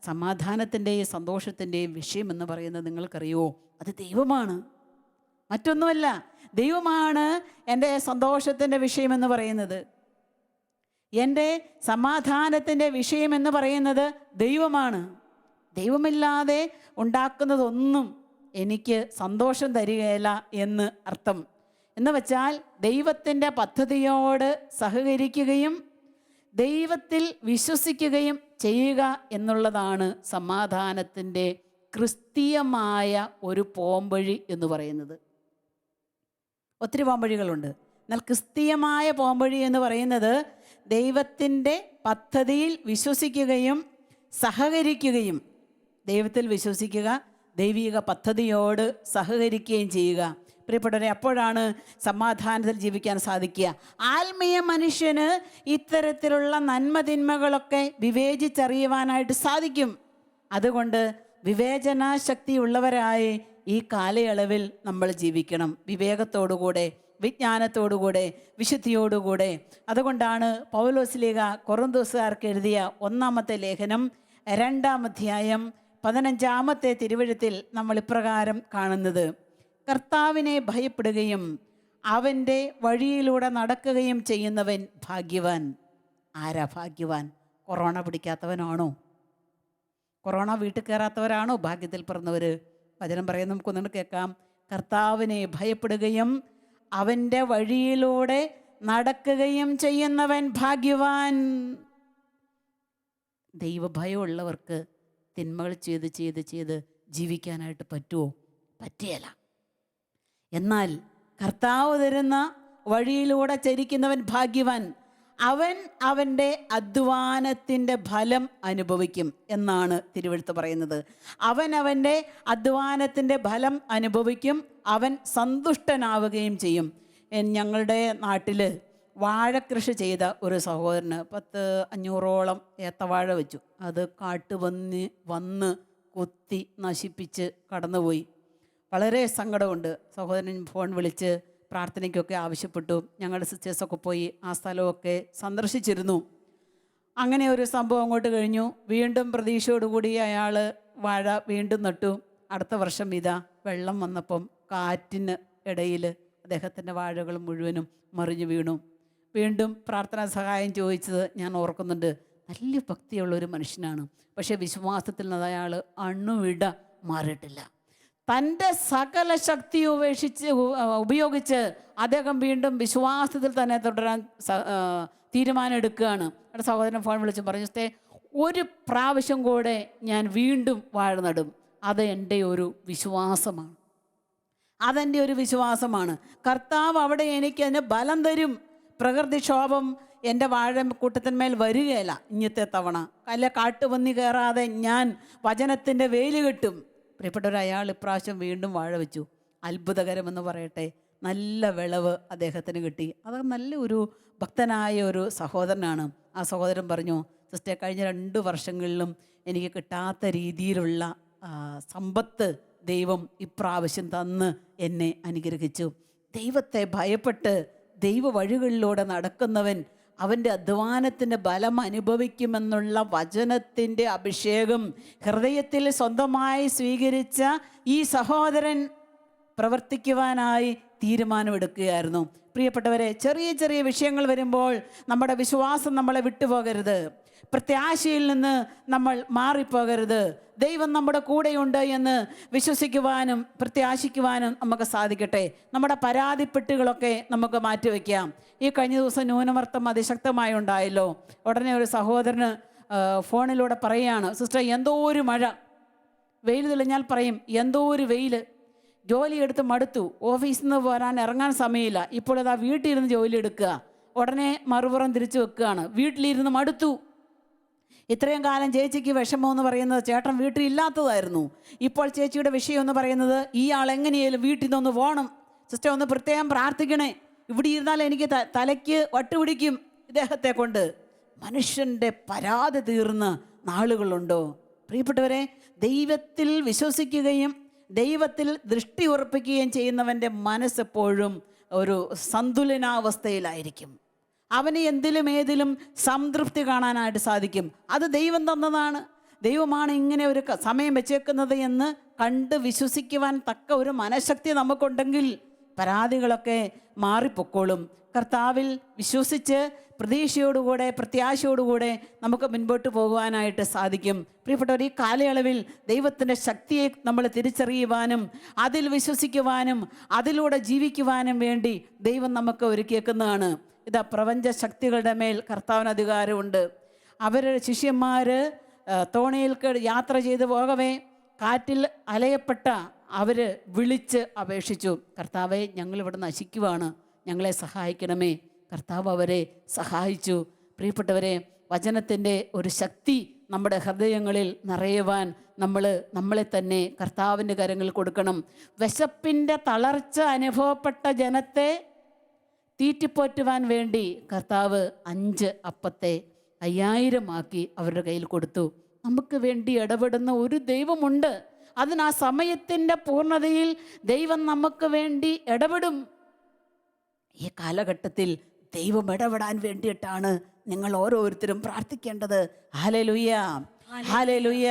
സമാധാനത്തിൻ്റെയും സന്തോഷത്തിൻ്റെയും വിഷയം എന്ന് പറയുന്നത് നിങ്ങൾക്കറിയുമോ? അത് ദൈവമാണ്, മറ്റൊന്നുമല്ല. ദൈവമാണ് എൻ്റെ സന്തോഷത്തിൻ്റെ വിഷയമെന്ന് പറയുന്നത്. എൻ്റെ സമാധാനത്തിൻ്റെ വിഷയമെന്ന് പറയുന്നത് ദൈവമാണ്. ദൈവമില്ലാതെ ഉണ്ടാക്കുന്നതൊന്നും എനിക്ക് സന്തോഷം തരികയില്ല എന്ന് അർത്ഥം. എന്ന് വെച്ചാൽ ദൈവത്തിൻ്റെ പദ്ധതിയോട് സഹകരിക്കുകയും ദൈവത്തിൽ വിശ്വസിക്കുകയും ചെയ്യുക എന്നുള്ളതാണ് സമാധാനത്തിൻ്റെ ക്രിസ്തീയമായ ഒരു പോംവഴി എന്ന് പറയുന്നത്. ഒത്തിരി പോംവഴികളുണ്ട്. എന്നാൽ ക്രിസ്തീയമായ പോംവഴി എന്ന് പറയുന്നത് ദൈവത്തിൻ്റെ പദ്ധതിയിൽ വിശ്വസിക്കുകയും സഹകരിക്കുകയും, ദൈവത്തിൽ വിശ്വസിക്കുക, ദൈവിക പദ്ധതിയോട് സഹകരിക്കുകയും ചെയ്യുക. പ്രിയപ്പെട്ടവരെ, അപ്പോഴാണ് സമാധാനത്തിൽ ജീവിക്കാൻ സാധിക്കുക. ആത്മീയ മനുഷ്യന് ഇത്തരത്തിലുള്ള നന്മതിന്മകളൊക്കെ വിവേചിച്ചറിയുവാനായിട്ട് സാധിക്കും. അതുകൊണ്ട് വിവേചന ശക്തിയുള്ളവരായി ഈ കാലയളവിൽ നമ്മൾ ജീവിക്കണം. വിവേകത്തോടുകൂടെ, വിജ്ഞാനത്തോടുകൂടെ, വിശുദ്ധിയോടുകൂടെ. അതുകൊണ്ടാണ് പൗലോസ്ലീഹ കൊറിന്തോസുകാർക്ക് എഴുതിയ 1-ാമത്തെ ലേഖനം 2-ാം അധ്യായം 15-ാമത്തെ തിരുവെഴുത്തിൽ നമ്മൾ ഇപ്രകാരം കാണുന്നത്, കർത്താവിനെ ഭയപ്പെടുകയും അവൻ്റെ വഴിയിലൂടെ നടക്കുകയും ചെയ്യുന്നവൻ ഭാഗ്യവാൻ. ആരാ ഭാഗ്യവാൻ? കൊറോണ പിടിക്കാത്തവനാണോ? കൊറോണ വീട്ടിൽ കയറാത്തവരാണോ ഭാഗ്യത്തിൽ പിറന്നവർ? വചനം പറയുന്നത് നമുക്കൊന്നുകൊണ്ട് കേൾക്കാം. കർത്താവിനെ ഭയപ്പെടുകയും അവൻ്റെ വഴിയിലൂടെ നടക്കുകയും ചെയ്യുന്നവൻ ഭാഗ്യവാൻ. ദൈവഭയമുള്ളവർക്ക് തിന്മകൾ ചെയ്ത് ജീവിക്കാനായിട്ട് പറ്റുമോ? പറ്റിയല്ല. എന്നാൽ കർത്താവ് തരുന്ന വഴിയിലൂടെ ചരിക്കുന്നവൻ ഭാഗ്യവാൻ. അവൻ അവൻ്റെ അധ്വാനത്തിൻ്റെ ഫലം അനുഭവിക്കും എന്നാണ് തിരുവെഴുത്ത് പറയുന്നത്. അവൻ അവൻ്റെ അധ്വാനത്തിൻ്റെ ഫലം അനുഭവിക്കും, അവൻ സന്തുഷ്ടനാവുകയും ചെയ്യും. ഞങ്ങളുടെ നാട്ടിൽ വാഴക്കൃഷി ചെയ്ത ഒരു സഹോദരന് 500-ഓളം ഏത്തവാഴ വെച്ചു. അത് കാട്ടുപന്നി വന്ന് കുത്തി നശിപ്പിച്ച് കടന്നുപോയി. വളരെ സങ്കടമുണ്ട്. സഹോദരൻ ഫോൺ വിളിച്ച് പ്രാർത്ഥനയ്ക്കൊക്കെ ആവശ്യപ്പെട്ടു. ഞങ്ങളുടെ സിസ്റ്റേഴ്സൊക്കെ പോയി ആ സ്ഥലമൊക്കെ സന്ദർശിച്ചിരുന്നു. അങ്ങനെ ഒരു സംഭവം അങ്ങോട്ട് കഴിഞ്ഞു. വീണ്ടും പ്രതീക്ഷയോടുകൂടി അയാൾ വാഴ വീണ്ടും നട്ടു. അടുത്ത വർഷം ഇതാ വെള്ളം വന്നപ്പം കാറ്റിന് ഇടയിൽ അദ്ദേഹത്തിൻ്റെ വാഴകൾ മുഴുവനും മറിഞ്ഞു വീണു. വീണ്ടും പ്രാർത്ഥനാ സഹായം ചോദിച്ചത് ഞാൻ ഓർക്കുന്നുണ്ട്. നല്ല ഭക്തിയുള്ളൊരു മനുഷ്യനാണ്. പക്ഷേ വിശ്വാസത്തിൽ നിന്ന് അയാൾ അണുവിട മാറിയിട്ടില്ല. തൻ്റെ സകല ശക്തി ഉപയോഗിച്ച് അദ്ദേഹം വീണ്ടും വിശ്വാസത്തിൽ തന്നെ തുടരാൻ തീരുമാനം എടുക്കുകയാണ്. എൻ്റെ സഹോദരൻ ഫോൺ വിളിച്ച് പറഞ്ഞു, ഒരു പ്രാവശ്യം കൂടെ ഞാൻ വീണ്ടും വാഴ നടും. അത് എൻ്റെ ഒരു വിശ്വാസമാണ്. അതെൻ്റെ ഒരു വിശ്വാസമാണ്. കർത്താവ് അവിടെ എനിക്ക് അതിന് ബലം തരും. പ്രകൃതിക്ഷോഭം എൻ്റെ വാഴക്കൂട്ടത്തിന്മേൽ വരികയില്ല ഇന്നത്തെ തവണ. അല്ല, കാട്ടുപന്നി കയറാതെ ഞാൻ വചനത്തിൻ്റെ വേലി കെട്ടും. പ്രിയപ്പെട്ടവർ, അയാൾ ഇപ്രാവശ്യം വീണ്ടും വാഴ വെച്ചു. അത്ഭുതകരമെന്ന് പറയട്ടെ, നല്ല വിളവ് അദ്ദേഹത്തിന് കിട്ടി. അത് നല്ല ഒരു ഭക്തനായ ഒരു സഹോദരനാണ്. ആ സഹോദരൻ പറഞ്ഞു, സിസ്റ്റർ, കഴിഞ്ഞ 2 വർഷങ്ങളിലും എനിക്ക് കിട്ടാത്ത രീതിയിലുള്ള സമ്പത്ത് ദൈവം ഇപ്രാവശ്യം തന്ന് എന്നെ അനുഗ്രഹിച്ചു. ദൈവത്തെ ഭയപ്പെട്ട് ദൈവ വഴികളിലൂടെ നടക്കുന്നവൻ അവൻ്റെ അധ്വാനത്തിൻ്റെ ബലം അനുഭവിക്കുമെന്നുള്ള വചനത്തിൻ്റെ അഭിഷേകം ഹൃദയത്തിൽ സ്വന്തമായി സ്വീകരിച്ച ഈ സഹോദരൻ പ്രവർത്തിക്കുവാനായി തീരുമാനമെടുക്കുകയായിരുന്നു. പ്രിയപ്പെട്ടവരെ, ചെറിയ ചെറിയ വിഷയങ്ങൾ വരുമ്പോൾ നമ്മുടെ വിശ്വാസം നമ്മളെ വിട്ടുപോകരുത്. പ്രത്യാശയിൽ നിന്ന് നമ്മൾ മാറിപ്പോകരുത്. ദൈവം നമ്മുടെ കൂടെയുണ്ട് എന്ന് വിശ്വസിക്കുവാനും പ്രത്യാശിക്കുവാനും നമുക്ക് സാധിക്കട്ടെ. നമ്മുടെ പരാതിപ്പെട്ടുകളൊക്കെ നമുക്ക് മാറ്റിവെക്കാം. ഈ കഴിഞ്ഞ ദിവസം ന്യൂനമർദ്ദം അതിശക്തമായി ഉണ്ടായല്ലോ. ഉടനെ ഒരു സഹോദരന് ഫോണിലൂടെ പറയുകയാണ്, സിസ്റ്റർ, എന്തോ ഒരു മഴ, വെയിൽ തെളിഞ്ഞാൽ പറയും എന്തോ ഒരു വെയിൽ, ജോലി എടുത്ത് മടുത്തു, ഓഫീസിൽ നിന്ന് പോരാൻ ഇറങ്ങാൻ സമയമില്ല, ഇപ്പോൾ ഇതാ വീട്ടിലിരുന്ന് ജോലി എടുക്കുക. ഉടനെ മറുപുറം തിരിച്ചു വെക്കുകയാണ്, വീട്ടിലിരുന്ന് മടുത്തു. ഇത്രയും കാലം ചേച്ചിക്ക് വിഷമമെന്ന് പറയുന്നത് ചേട്ടൻ വീട്ടിലില്ലാത്തതായിരുന്നു. ഇപ്പോൾ ചേച്ചിയുടെ വിഷയം എന്ന് പറയുന്നത് ഈ ആൾ എങ്ങനെയാലും വീട്ടിൽ നിന്നൊന്ന് പോകണം. സിസ്റ്റർ, ഒന്ന് പ്രത്യേകം പ്രാർത്ഥിക്കണേ. ഇവിടെ ഇരുന്നാൽ എനിക്ക് തലയ്ക്ക് വട്ടുപിടിക്കും ഇദ്ദേഹത്തെ കൊണ്ട്. മനുഷ്യൻ്റെ പരാതി തീർന്ന നാളുകളുണ്ടോ? പ്രിയപ്പെട്ടവരെ, ദൈവത്തിൽ വിശ്വസിക്കുകയും ദൈവത്തിൽ ദൃഷ്ടി ഉറപ്പിക്കുകയും ചെയ്യുന്നവൻ്റെ മനസ്സെപ്പോഴും ഒരു സന്തുലനാവസ്ഥയിലായിരിക്കും. അവന് എന്തിലും ഏതിലും സംതൃപ്തി കാണാനായിട്ട് സാധിക്കും. അത് ദൈവം തന്നതാണ്. ദൈവമാണ് ഇങ്ങനെ ഒരു സമയം വെച്ചേക്കുന്നത് എന്ന് കണ്ട് വിശ്വസിക്കുവാൻ തക്ക ഒരു മനഃശക്തി നമുക്കുണ്ടെങ്കിൽ പരാതികളൊക്കെ മാറിപ്പൊക്കോളും. കർത്താവിൽ വിശ്വസിച്ച് പ്രതീക്ഷയോടുകൂടെ പ്രത്യാശയോടുകൂടെ നമുക്ക് മുൻപോട്ട് പോകുവാനായിട്ട് സാധിക്കും. പ്രിയപ്പെട്ടവർ, ഈ കാലയളവിൽ ദൈവത്തിൻ്റെ ശക്തിയെ നമ്മൾ തിരിച്ചറിയുവാനും അതിൽ വിശ്വസിക്കുവാനും അതിലൂടെ ജീവിക്കുവാനും വേണ്ടി ദൈവം നമുക്ക് ഒരുക്കിയേക്കുന്നതാണ്. ഇതാ, പ്രപഞ്ച ശക്തികളുടെ മേൽ കർത്താവിന് അധികാരമുണ്ട്. അവരുടെ ശിഷ്യന്മാർ തോണിയിൽ യാത്ര ചെയ്ത് പോകവേ കാറ്റിൽ അലയപ്പെട്ട അവർ വിളിച്ച് അപേക്ഷിച്ചു, കർത്താവെ, ഞങ്ങളിവിടെ നശിക്കുവാണ്, ഞങ്ങളെ സഹായിക്കണമേ. കർത്താവ് അവരെ സഹായിച്ചു. പ്രിയപ്പെട്ടവരെ, വചനത്തിൻ്റെ ഒരു ശക്തി നമ്മുടെ ഹൃദയങ്ങളിൽ നിറയുവാൻ നമ്മളെ തന്നെ കർത്താവിൻ്റെ കരങ്ങളിൽ കൊടുക്കണം. വിശപ്പിൻ്റെ തളർച്ച അനുഭവപ്പെട്ട ജനത്തെ തീറ്റിപ്പോറ്റുവാൻ വേണ്ടി കർത്താവ് 5 അപ്പത്തെ 5000 ആക്കി അവരുടെ കയ്യിൽ കൊടുത്തു. നമുക്ക് വേണ്ടി ഇടപെടുന്ന ഒരു ദൈവമുണ്ട്. അതിന് ആ സമയത്തിൻ്റെ പൂർണ്ണതയിൽ ദൈവം നമുക്ക് വേണ്ടി ഇടപെടും. ഈ കാലഘട്ടത്തിൽ ദൈവം ഇടപെടാൻ വേണ്ടിയിട്ടാണ് നിങ്ങൾ ഓരോരുത്തരും പ്രാർത്ഥിക്കേണ്ടത്. Hallelujah, hallelujah.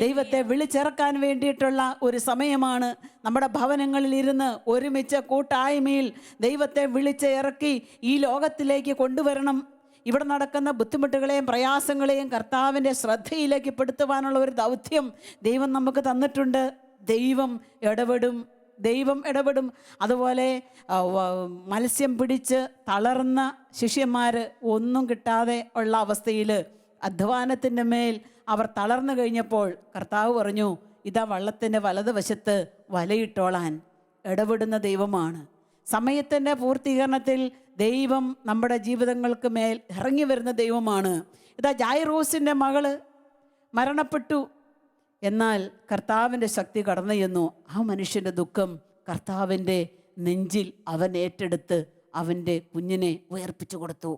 ദൈവത്തെ വിളിച്ചിറക്കാൻ വേണ്ടിയിട്ടുള്ള ഒരു സമയമാണ്. നമ്മുടെ ഭവനങ്ങളിൽ ഇരുന്ന് ഒരുമിച്ച് കൂട്ടായ്മയിൽ ദൈവത്തെ വിളിച്ചിറക്കി ഈ ലോകത്തിലേക്ക് കൊണ്ടുവരണം. ഇവിടെ നടക്കുന്ന ബുദ്ധിമുട്ടുകളെയും പ്രയാസങ്ങളെയും കർത്താവിൻ്റെ ശ്രദ്ധയിലേക്ക് പെടുത്തുവാനുള്ള ഒരു ദൗത്യം ദൈവം നമുക്ക് തന്നിട്ടുണ്ട്. ദൈവം ഇടപെടും. അതുപോലെ മത്സ്യം പിടിച്ച് തളർന്ന ശിഷ്യന്മാർ ഒന്നും കിട്ടാതെ ഉള്ള അവസ്ഥയിൽ അധ്വാനത്തിൻ്റെ മേൽ അവർ തളർന്നു കഴിഞ്ഞപ്പോൾ കർത്താവ് പറഞ്ഞു, ഇതാ വള്ളത്തിൻ്റെ വലതുവശത്ത് വലയിട്ടോളാൻ. ഇടപെടുന്ന ദൈവമാണ്. സമയത്തിൻ്റെ പൂർത്തീകരണത്തിൽ ദൈവം നമ്മുടെ ജീവിതങ്ങൾക്ക് മേൽ ഇറങ്ങി വരുന്ന ദൈവമാണ്. ഇതാ, ജായിറോസിൻ്റെ മകള് മരണപ്പെട്ടു. എന്നാൽ കർത്താവിൻ്റെ ശക്തി കടന്നു ചെന്നു. ആ മനുഷ്യൻ്റെ ദുഃഖം കർത്താവിൻ്റെ നെഞ്ചിൽ അവൻ ഏറ്റെടുത്ത് അവൻ്റെ കുഞ്ഞിനെ ഉയർപ്പിച്ചു കൊടുത്തു.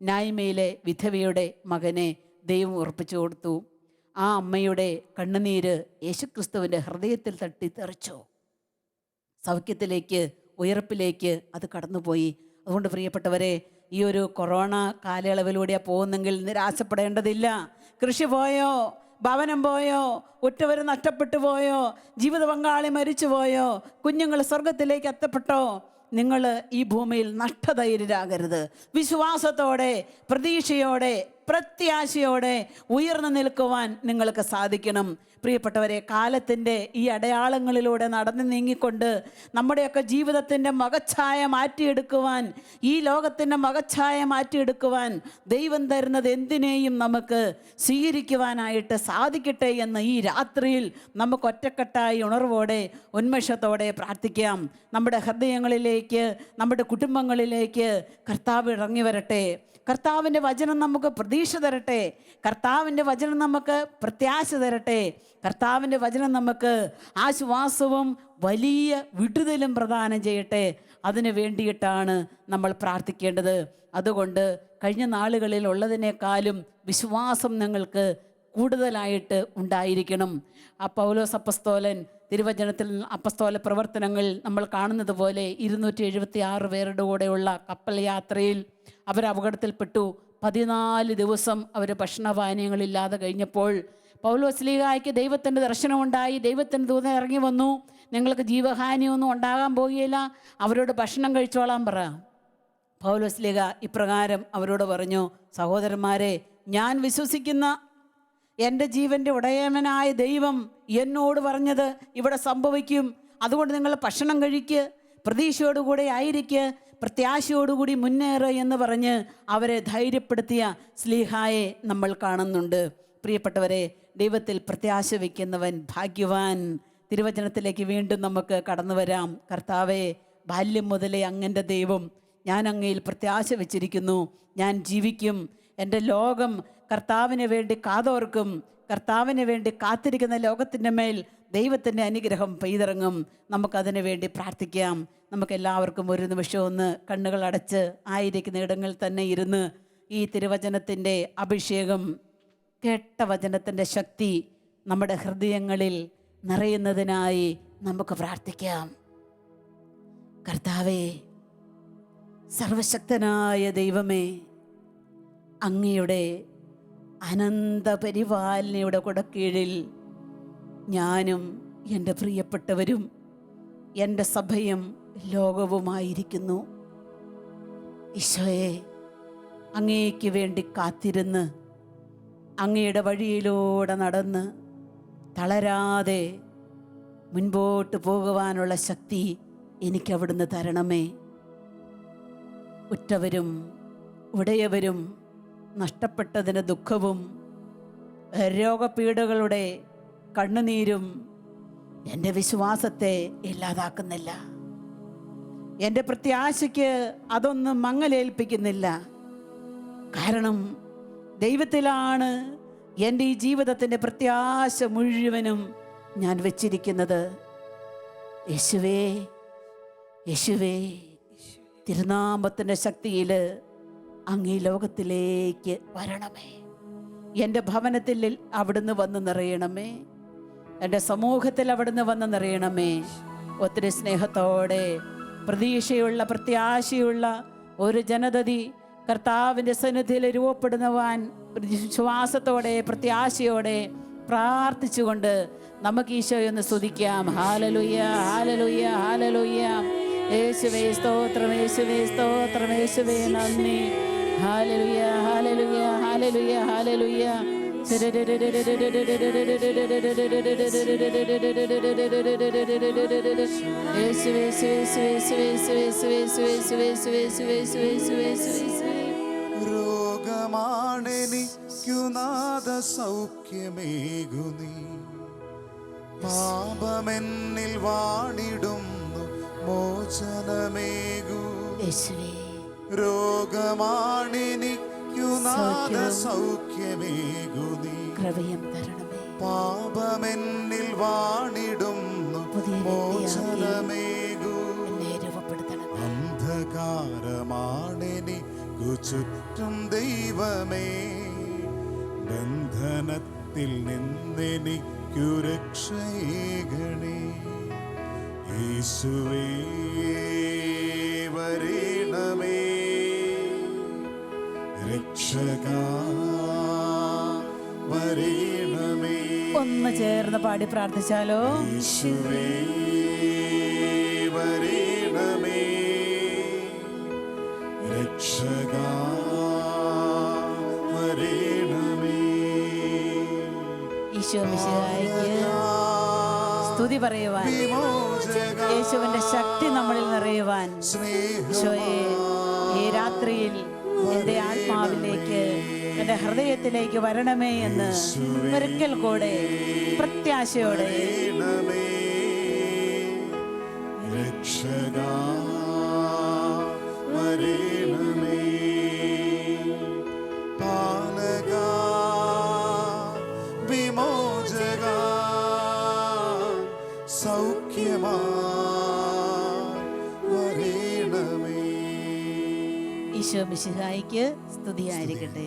നായ്മയിലെ വിധവയുടെ മകനെ ദൈവം ഉറപ്പിച്ചു കൊടുത്തു. ആ അമ്മയുടെ കണ്ണുനീര് യേശുക്രിസ്തുവിൻ്റെ ഹൃദയത്തിൽ തട്ടി തെറിച്ചു. സൗഖ്യത്തിലേക്ക്, ഉയർപ്പിലേക്ക് അത് കടന്നുപോയി. അതുകൊണ്ട് പ്രിയപ്പെട്ടവരെ, ഈ ഒരു കൊറോണ കാലയളവിലൂടെയാണ് പോകുന്നെങ്കിൽ നിരാശപ്പെടേണ്ടതില്ല. കൃഷി പോയോ, ഭവനം പോയോ, ഉറ്റവർ നഷ്ടപ്പെട്ടു പോയോ, ജീവിത പങ്കാളി മരിച്ചു പോയോ, കുഞ്ഞുങ്ങൾ സ്വർഗത്തിലേക്ക് എത്തപ്പെട്ടോ, നിങ്ങൾ ഈ ഭൂമിയിൽ നഷ്ടധൈര്യരാകരുത്. വിശ്വാസത്തോടെ, പ്രതീക്ഷയോടെ, പ്രത്യാശയോടെ ഉയർന്നു നിൽക്കുവാൻ നിങ്ങൾക്ക് സാധിക്കണം. പ്രിയപ്പെട്ടവരെ, കാലത്തിൻ്റെ ഈ അടയാളങ്ങളിലൂടെ നടന്നു നീങ്ങിക്കൊണ്ട് നമ്മുടെയൊക്കെ ജീവിതത്തിൻ്റെ മകച്ഛായ മാറ്റിയെടുക്കുവാൻ, ഈ ലോകത്തിൻ്റെ മകച്ഛായ മാറ്റിയെടുക്കുവാൻ ദൈവം തരുന്നത് എന്തിനേയും നമുക്ക് സ്വീകരിക്കുവാനായിട്ട് സാധിക്കട്ടെ എന്ന് ഈ രാത്രിയിൽ നമുക്ക് ഒറ്റക്കെട്ടായി ഉണർവോടെ ഉന്മേഷത്തോടെ പ്രാർത്ഥിക്കാം. നമ്മുടെ ഹൃദയങ്ങളിലേക്ക്, നമ്മുടെ കുടുംബങ്ങളിലേക്ക് കർത്താവ് ഇറങ്ങി വരട്ടെ. കർത്താവിൻ്റെ വചനം നമുക്ക് പ്രതീക്ഷ തരട്ടെ. കർത്താവിൻ്റെ വചനം നമുക്ക് പ്രത്യാശ തരട്ടെ. കർത്താവിൻ്റെ വചനം നമുക്ക് ആശ്വാസവും വലിയ വിടുതലും പ്രദാനം ചെയ്യട്ടെ. അതിനു വേണ്ടിയിട്ടാണ് നമ്മൾ പ്രാർത്ഥിക്കേണ്ടത്. അതുകൊണ്ട് കഴിഞ്ഞ നാളുകളിൽ ഉള്ളതിനേക്കാളും വിശ്വാസം നിങ്ങൾക്ക് കൂടുതലായിട്ട് ഉണ്ടായിരിക്കണം. ആ പൗലോസ് അപ്പസ്തോലൻ തിരുവചനത്തിൽ അപ്പസ്തോല പ്രവർത്തനങ്ങൾ നമ്മൾ കാണുന്നത് പോലെ 276 പേരുടെ കൂടെയുള്ള കപ്പൽ യാത്രയിൽ അവർ അപകടത്തിൽപ്പെട്ടു. 14 ദിവസം അവർ ഭക്ഷണപാനീയങ്ങളില്ലാതെ കഴിഞ്ഞപ്പോൾ പൗലോസ്ലീഹായ്ക്ക് ദൈവത്തിൻ്റെ ദർശനമുണ്ടായി. ദൈവത്തിൻ്റെ ദൂതൻ ഇറങ്ങി വന്നു, നിങ്ങൾക്ക് ജീവഹാനിയൊന്നും ഉണ്ടാകാൻ പോകുകയില്ല, അവരോട് ഭക്ഷണം കഴിച്ചോളാൻ പറ. പൗലോസ്ലീഹ ഇപ്രകാരം അവരോട് പറഞ്ഞു, സഹോദരന്മാരെ, ഞാൻ വിശ്വസിക്കുന്ന എൻ്റെ ജീവൻ്റെ ഉടയവനായ ദൈവം എന്നോട് പറഞ്ഞത് ഇവിടെ സംഭവിക്കും. അതുകൊണ്ട് നിങ്ങൾ ഭക്ഷണം കഴിക്ക്, പ്രതീക്ഷയോടുകൂടെ ആയിരിക്കുക, പ്രത്യാശയോടുകൂടി മുന്നേറ് എന്ന് പറഞ്ഞ് അവരെ ധൈര്യപ്പെടുത്തിയ സ്ലീഹായെ നമ്മൾ കാണുന്നുണ്ട്. പ്രിയപ്പെട്ടവരെ, ദൈവത്തിൽ പ്രത്യാശ വയ്ക്കുന്നവൻ ഭാഗ്യവാൻ. തിരുവചനത്തിലേക്ക് വീണ്ടും നമുക്ക് കടന്നു വരാം. കർത്താവേ, ബാല്യം മുതലേ അങ്ങൻ്റെ ദൈവം, ഞാൻ അങ്ങയിൽ പ്രത്യാശ വെച്ചിരിക്കുന്നു, ഞാൻ ജീവിക്കും. എൻ്റെ ലോകം കർത്താവിന് വേണ്ടി കാതോർക്കും. കർത്താവിന് വേണ്ടി കാത്തിരിക്കുന്ന ലോകത്തിൻ്റെ മേൽ ദൈവത്തിൻ്റെ അനുഗ്രഹം പെയ്തിറങ്ങും. നമുക്കതിനു വേണ്ടി പ്രാർത്ഥിക്കാം. നമുക്കെല്ലാവർക്കും ഒരു നിമിഷം ഒന്ന് കണ്ണുകൾ അടച്ച് ആയിരിക്കുന്ന ഇടങ്ങളിൽ തന്നെ ഇരുന്ന് ഈ തിരുവചനത്തിൻ്റെ അഭിഷേകം, കേട്ട വചനത്തിൻ്റെ ശക്തി നമ്മുടെ ഹൃദയങ്ങളിൽ നിറയുന്നതിനായി നമുക്ക് പ്രാർത്ഥിക്കാം. കർത്താവേ, സർവശക്തനായ ദൈവമേ, അങ്ങയുടെ അനന്ത പരിപാലനയുടെ കുടക്കീഴിൽ ഞാനും എൻ്റെ പ്രിയപ്പെട്ടവരും എൻ്റെ സഭയും ലോകവുമായിരിക്കുന്നു. ഈശോയെ, അങ്ങേക്ക് വേണ്ടി കാത്തിരുന്ന് അങ്ങയുടെ വഴിയിലൂടെ നടന്ന് തളരാതെ മുൻപോട്ട് പോകുവാനുള്ള ശക്തി എനിക്ക് അവിടുന്ന് തരണമേ. ഉറ്റവരും ഉടയവരും നഷ്ടപ്പെട്ടതിന് ദുഃഖവും രോഗപീഠകളുടെ കണ്ണുനീരും എൻ്റെ വിശ്വാസത്തെ ഇല്ലാതാക്കുന്നില്ല. എൻ്റെ പ്രത്യാശയ്ക്ക് അതൊന്നും മങ്ങലേൽപ്പിക്കുന്നില്ല. കാരണം ദൈവത്തിലാണ് എൻ്റെ ഈ ജീവിതത്തിൻ്റെ പ്രത്യാശ മുഴുവനും ഞാൻ വെച്ചിരിക്കുന്നത്. യേശുവേ, യേശുവേ, തിരുനാമത്തിൻ്റെ ശക്തിയിൽ അങ്ങ് ഈ ലോകത്തിലേക്ക് വരണമേ. എൻ്റെ ഭവനത്തിൽ അവിടുന്ന് വന്ന് നിറയണമേ. എൻ്റെ സമൂഹത്തിൽ അവിടുന്ന് വന്ന് നിറയണമേ. ഒത്തിരി സ്നേഹത്തോടെ പ്രതീക്ഷയുള്ള, പ്രത്യാശയുള്ള ഒരു ജനതതി കർത്താവിൻ്റെ സന്നിധിയിൽ രൂപപ്പെടുന്നവാൻ വിശ്വാസത്തോടെ, പ്രത്യാശയോടെ പ്രാർത്ഥിച്ചുകൊണ്ട് നമുക്ക് ഈശോയൊന്ന് സ്തുതിക്കാം. ഹാലലുയ, ഹാലലുയ, ഹാലലുയ. യേശുവേ സ്തോത്രം, യേശുവേ സ്തോത്രം, യേശുവേ നന്ദി. ഹാലലുയ, ഹാലലുയ, ഹാലലുയ, ഹാലലുയ. രോഗമാണെനിക്കു നാഥ സൗഖ്യമേകുനി, പാപമെന്നിൽ വാണിടുന്നു മോചനമേകൂ. രോഗമാണെനിക്കു നാഥ സൗഖ്യമേകുനി, പാപമെന്നിൽ വാണിടുന്നു മോചനമേകൂ. അന്ധകാരമാണെനിക്കു ചുറ്റും ദൈവമേ, ബന്ധനത്തിൽ നിന്നെനിക്കു രക്ഷയേകണേ. യേശുവേ വരണമേ, രക്ഷകാ വരണമേ. ഒന്ന് ചേർന്ന് പാടി പ്രാർത്ഥിച്ചാലോ? യേശുവേ വരണമേ, രക്ഷകാ വരണമേ. ഈശോ മിശിഹായിക്ക് സ്തുതി പറയുവാൻ, യേശുവിന്റെ ശക്തി നമ്മളിൽ നിറയുവാൻ, ഈശോയെ ഈ രാത്രിയിൽ എൻ്റെ ആത്മാവിലേക്ക്, എൻ്റെ ഹൃദയത്തിലേക്ക് വരണമേ എന്ന് ഒരിക്കൽ കൂടെ പ്രത്യാശയോടെ രക്ഷകാ വരണമേ, പാലകാ വിമോചകാ സൗഖ്യമാ വരണമേ. ഈശോ മിശിഹായിക്ക് സ്തുതിയായിരിക്കട്ടെ.